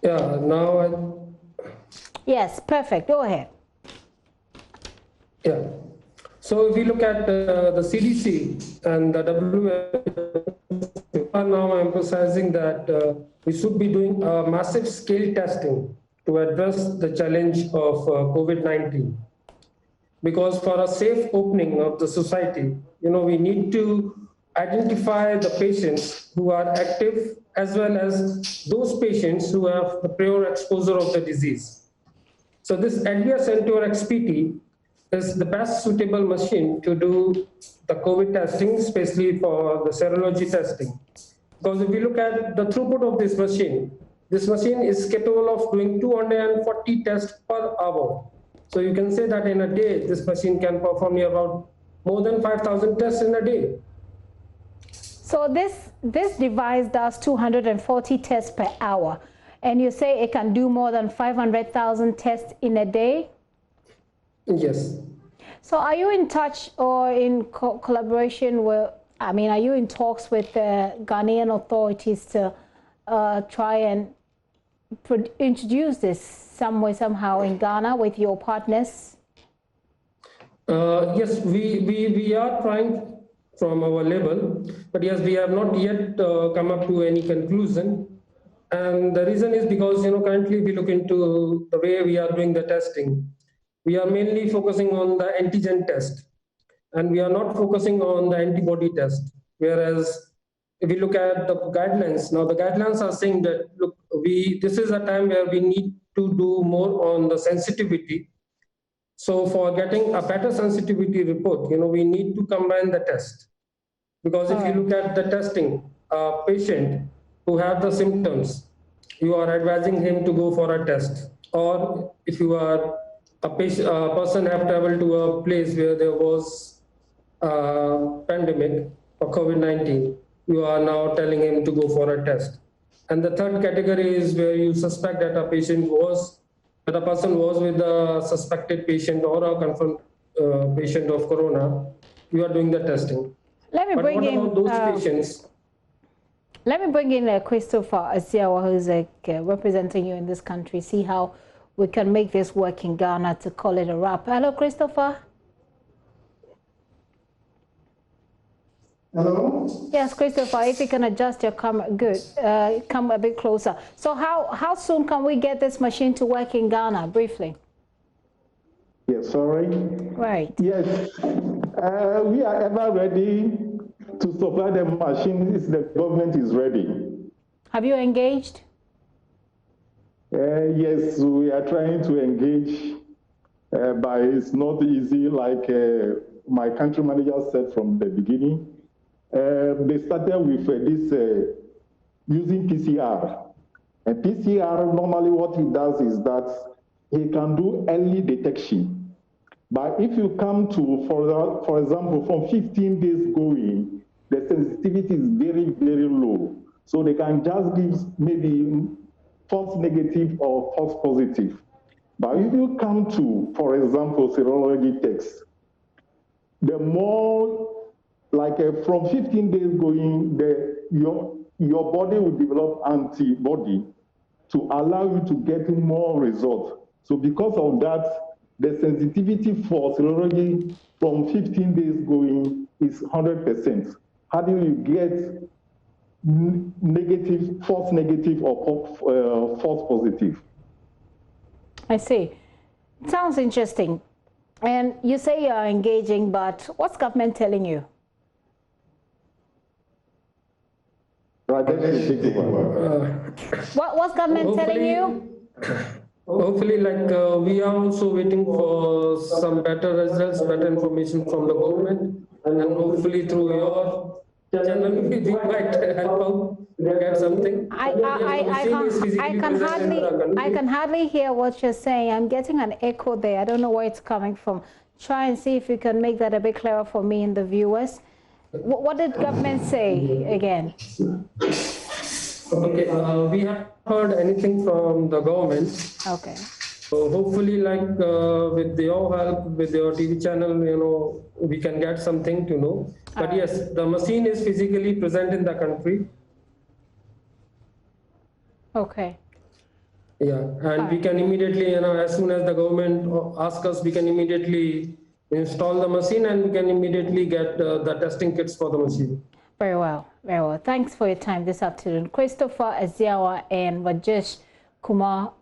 Yeah, now Yes, perfect. Go ahead. Yeah. So if we look at the CDC and the WHO, are now emphasizing that we should be doing massive scale testing to address the challenge of COVID-19. Because for a safe opening of the society, we need to identify the patients who are active as well as those patients who have the prior exposure of the disease. So this Advia Centaur XPT is the best suitable machine to do the COVID testing, especially for the serology testing. Because if you look at the throughput of this machine is capable of doing 240 tests per hour. So you can say that in a day, this machine can perform about more than 5,000 tests in a day. So this device does 240 tests per hour, and you say it can do more than 500,000 tests in a day? Yes. So are you in touch or in collaboration with, are you in talks with the Ghanaian authorities to try and introduce this some way, somehow in Ghana with your partners? Yes, we are trying from our level, but yes, we have not yet come up to any conclusion. And the reason is because, currently we look into the way we are doing the testing. We are mainly focusing on the antigen test, and we are not focusing on the antibody test. Whereas if we look at the guidelines, now the guidelines are saying that, look, this is a time where we need to do more on the sensitivity. So for getting a better sensitivity report, we need to combine the test. Because if you look at the testing, a patient who have the symptoms, you are advising him to go for a test. Or if you are a person have traveled to a place where there was a pandemic of COVID-19, you are now telling him to go for a test. And the third category is where you suspect that a person was with a suspected patient or a confirmed patient of corona, you are doing the testing. Let me bring in those patients. Let me bring in Christopher Asiawa, who's representing you in this country, see how we can make this work in Ghana to call it a wrap. Hello, Christopher. Hello? Yes, Christopher, if you can adjust your camera, good. Come a bit closer. So how soon can we get this machine to work in Ghana, briefly? Yes, sorry. Right. Yes, we are ever ready to supply the machine if the government is ready. Have you engaged? Yes, we are trying to engage, but it's not easy, like my country manager said from the beginning. They started with this using PCR. And PCR, normally what he does is that he can do early detection. But if you come to, for example, from 15 days going, the sensitivity is very, very low. So they can just give maybe false negative or false positive. But if you come to, for example, serology tests, the more, like from 15 days going, your body will develop antibody to allow you to get more results. So because of that, the sensitivity for serology from 15 days going is 100%. How do you get negative, false negative or false positive? I see. Sounds interesting. And you say you are engaging, but what's government telling you? What's government telling you? Hopefully, we are also waiting for some better results, better information from the government, and hopefully through your channel, we might help out get something. I can hardly hear what you're saying. I'm getting an echo there. I don't know where it's coming from. Try and see if you can make that a bit clearer for me and the viewers. What did government say again? Okay, we haven't heard anything from the government. Okay. So hopefully, with your help, with your TV channel, we can get something to know. But yes, the machine is physically present in the country. Okay. Yeah, and we can immediately, as soon as the government asks us, we can immediately install the machine and we can immediately get the testing kits for the machine. Very well, very well. Thanks for your time this afternoon. Christopher Eziawa and Rajesh Kumar,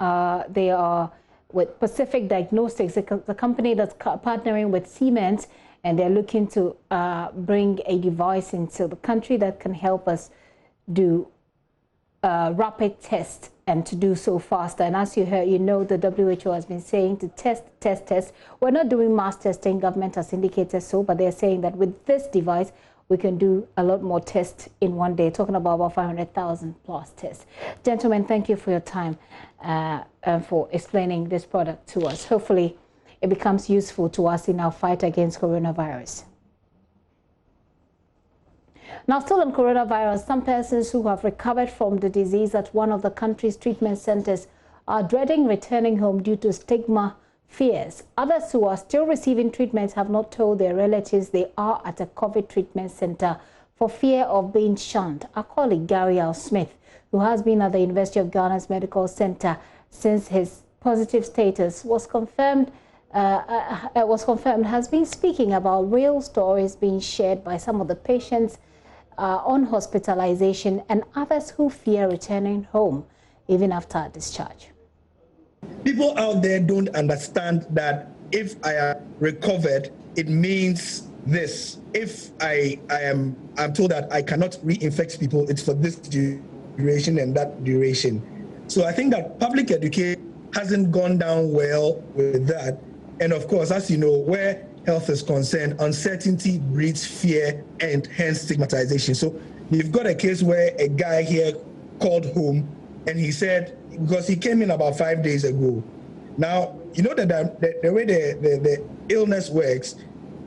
they are with Pacific Diagnostics, the company that's partnering with Siemens, and they're looking to bring a device into the country that can help us do rapid tests and to do so faster. And as you heard, you know, the WHO has been saying to test. We're not doing mass testing. Government has indicated so, but they're saying that with this device, we can do a lot more tests in one day, talking about 500,000 plus tests. Gentlemen, thank you for your time and for explaining this product to us. Hopefully, it becomes useful to us in our fight against coronavirus. Now, still on coronavirus, some persons who have recovered from the disease at one of the country's treatment centers are dreading returning home due to stigma fears. Others who are still receiving treatment have not told their relatives they are at a COVID treatment center for fear of being shunned. Our colleague Gary L. Smith, who has been at the University of Ghana's Medical Center since his positive status was confirmed, has been speaking about real stories being shared by some of the patients on hospitalization and others who fear returning home even after discharge. People out there don't understand that if I am recovered, it means this. If I'm told that I cannot reinfect people, it's for this duration and that duration. So I think that public education hasn't gone down well with that. And of course, as you know, where health is concerned, uncertainty breeds fear and hence stigmatization. So you've got a case where a guy here called home and he said, because he came in about 5 days ago. Now, you know that the way the illness works,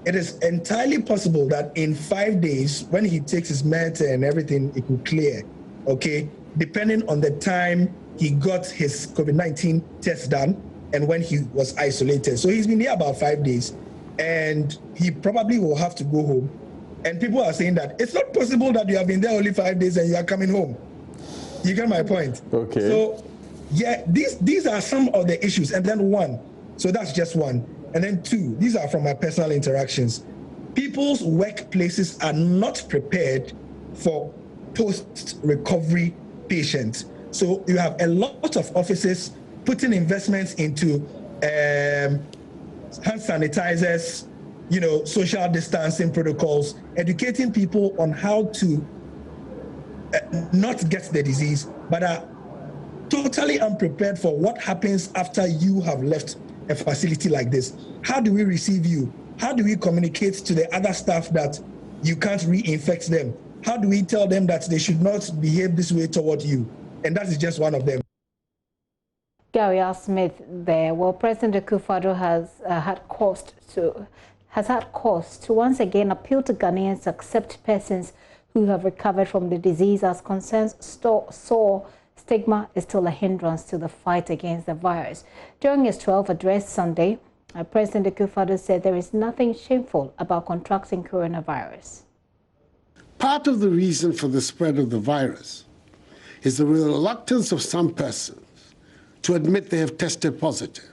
it is entirely possible that in 5 days, when he takes his meds and everything, it will clear, okay? Depending on the time he got his COVID-19 test done and when he was isolated. So he's been here about 5 days and he probably will have to go home. And people are saying that it's not possible that you have been there only 5 days and you are coming home. You get my point? Okay. So, yeah, these are some of the issues. And then one, so that's just one. And then two, these are from my personal interactions. People's workplaces are not prepared for post-recovery patients. So you have a lot of offices putting investments into hand sanitizers, you know, social distancing protocols, educating people on how to not get the disease, but are totally unprepared for what happens after you have left a facility like this. How do we receive you? How do we communicate to the other staff that you can't reinfect them? How do we tell them that they should not behave this way toward you? And that is just one of them. Gary R. Smith there. Well, President Akufo-Addo has had cause to once again appeal to Ghanaians to accept persons who have recovered from the disease as concerns saw stigma is still a hindrance to the fight against the virus. During his 12th address Sunday, President Akufo-Addo said there is nothing shameful about contracting coronavirus. Part of the reason for the spread of the virus is the reluctance of some persons to admit they have tested positive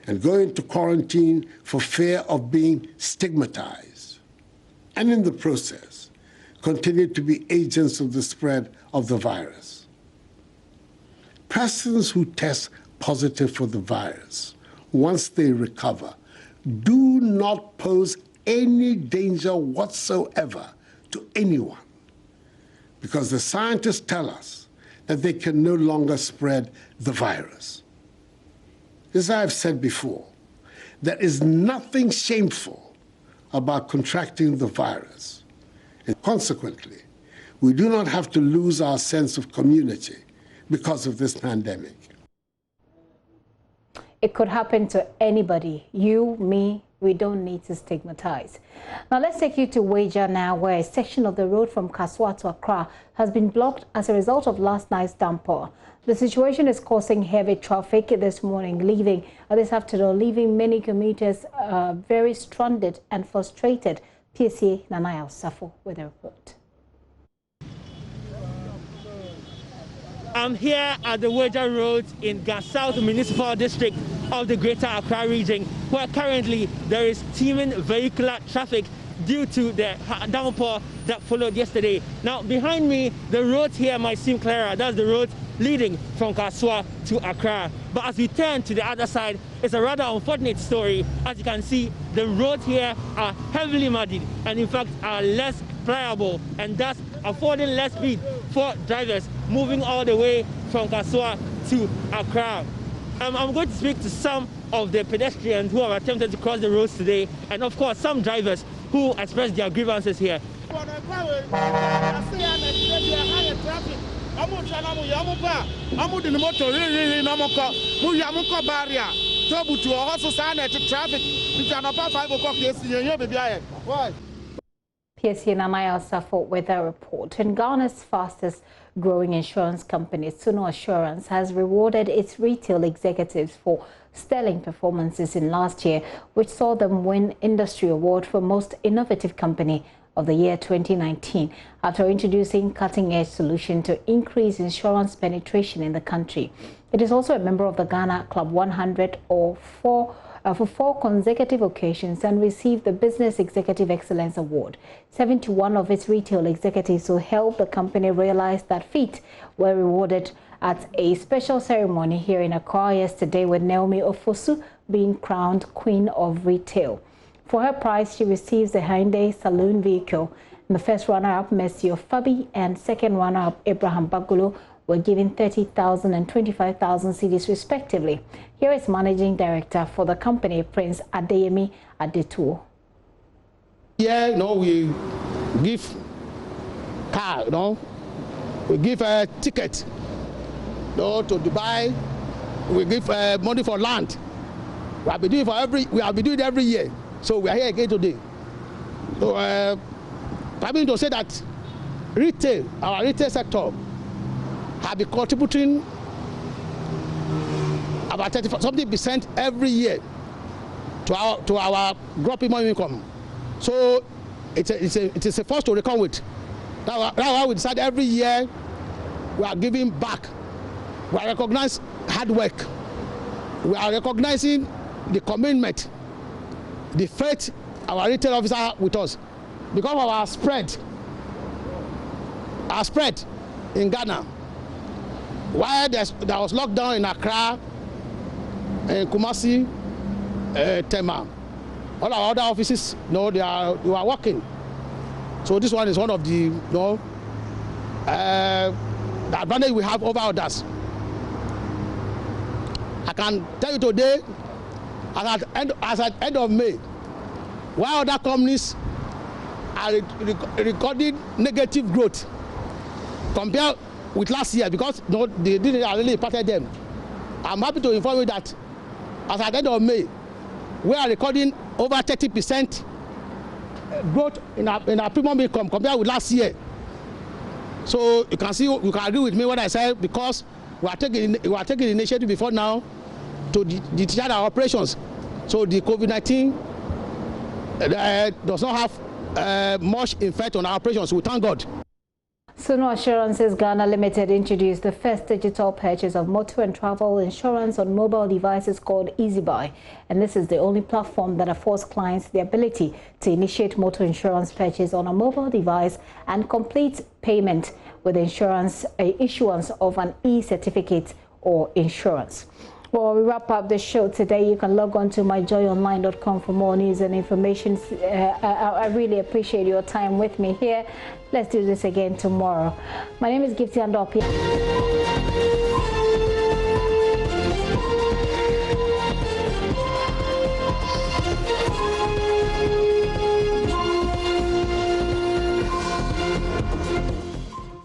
and go into quarantine for fear of being stigmatized, and in the process continue to be agents of the spread of the virus. Persons who test positive for the virus, once they recover, do not pose any danger whatsoever to anyone, because the scientists tell us that they can no longer spread the virus. As I've said before, there is nothing shameful about contracting the virus. And consequently, we do not have to lose our sense of community because of this pandemic. It could happen to anybody, you, me. We don't need to stigmatize. Now let's take you to Waja now, where a section of the road from Kaswa to Accra has been blocked as a result of last night's downpour. The situation is causing heavy traffic this afternoon, leaving many commuters very stranded and frustrated. PSA Nanaya Safo with a report. I'm here at the Waja Road in South Municipal District of the Greater Accra region, where currently there is teeming vehicular traffic due to the downpour that followed yesterday. Now, behind me, the roads here might seem clearer. That's the road leading from Kaswa to Accra. But as we turn to the other side, it's a rather unfortunate story. As you can see, the roads here are heavily muddied and in fact are less pliable and thus affording less speed for drivers moving all the way from Kaswa to Accra. I'm going to speak to some of the pedestrians who have attempted to cross the roads today, and of course some drivers who expressed their grievances here. PSC and Amaya suffer weather report. And Ghana's fastest growing insurance company, Suno Assurance, has rewarded its retail executives for sterling performances in last year, which saw them win industry award for most innovative company of the year 2019 after introducing cutting-edge solution to increase insurance penetration in the country. It is also a member of the Ghana Club 100 for 4 consecutive occasions and received the Business Executive Excellence Award. 71 of its retail executives who helped the company realize that feat were rewarded at a special ceremony here in Accra yesterday, with Naomi Ofosu being crowned Queen of Retail. For her prize, she receives a Hyundai saloon vehicle. And the first runner-up, Mercy Fabi, and second runner-up, Abraham Bagulo, were given 30,000 and 25,000 cedis respectively. Here is Managing Director for the company, Prince Adeyemi Adetuo. Yeah, we give car, we give a ticket, to Dubai. We give money for land. We have been doing it every year. So we are here again today. So I mean to say that our retail sector have been contributing about 30% every year to our gross income. So it is a force to reckon with. That's why we decide every year we are giving back. We are recognizing hard work. We are recognizing the commitment, the faith our retail officer with us, because of our spread in Ghana. While there was lockdown in Accra, in Kumasi, Tema, all our other offices, they are working. So this one is one of the, the advantage we have over others. I can tell you today, as at end of May, while other companies are recording negative growth compared with last year, because they didn't really impacted them. I'm happy to inform you that as at the end of May, we are recording over 30% growth in our premium income compared with last year. So you can see, you can agree with me what I said, because we are taking initiative before now to deter our operations. So the COVID-19 does not have much effect on our operations. We thank God. Suno Assurances Ghana Limited introduced the first digital purchase of motor and travel insurance on mobile devices called EasyBuy. And this is the only platform that affords clients the ability to initiate motor insurance purchase on a mobile device and complete payment with insurance issuance of an e-certificate or insurance. Well, we wrap up the show today. You can log on to myjoyonline.com for more news and information. I really appreciate your time with me here. Let's do this again tomorrow. My name is Gifty Andopi.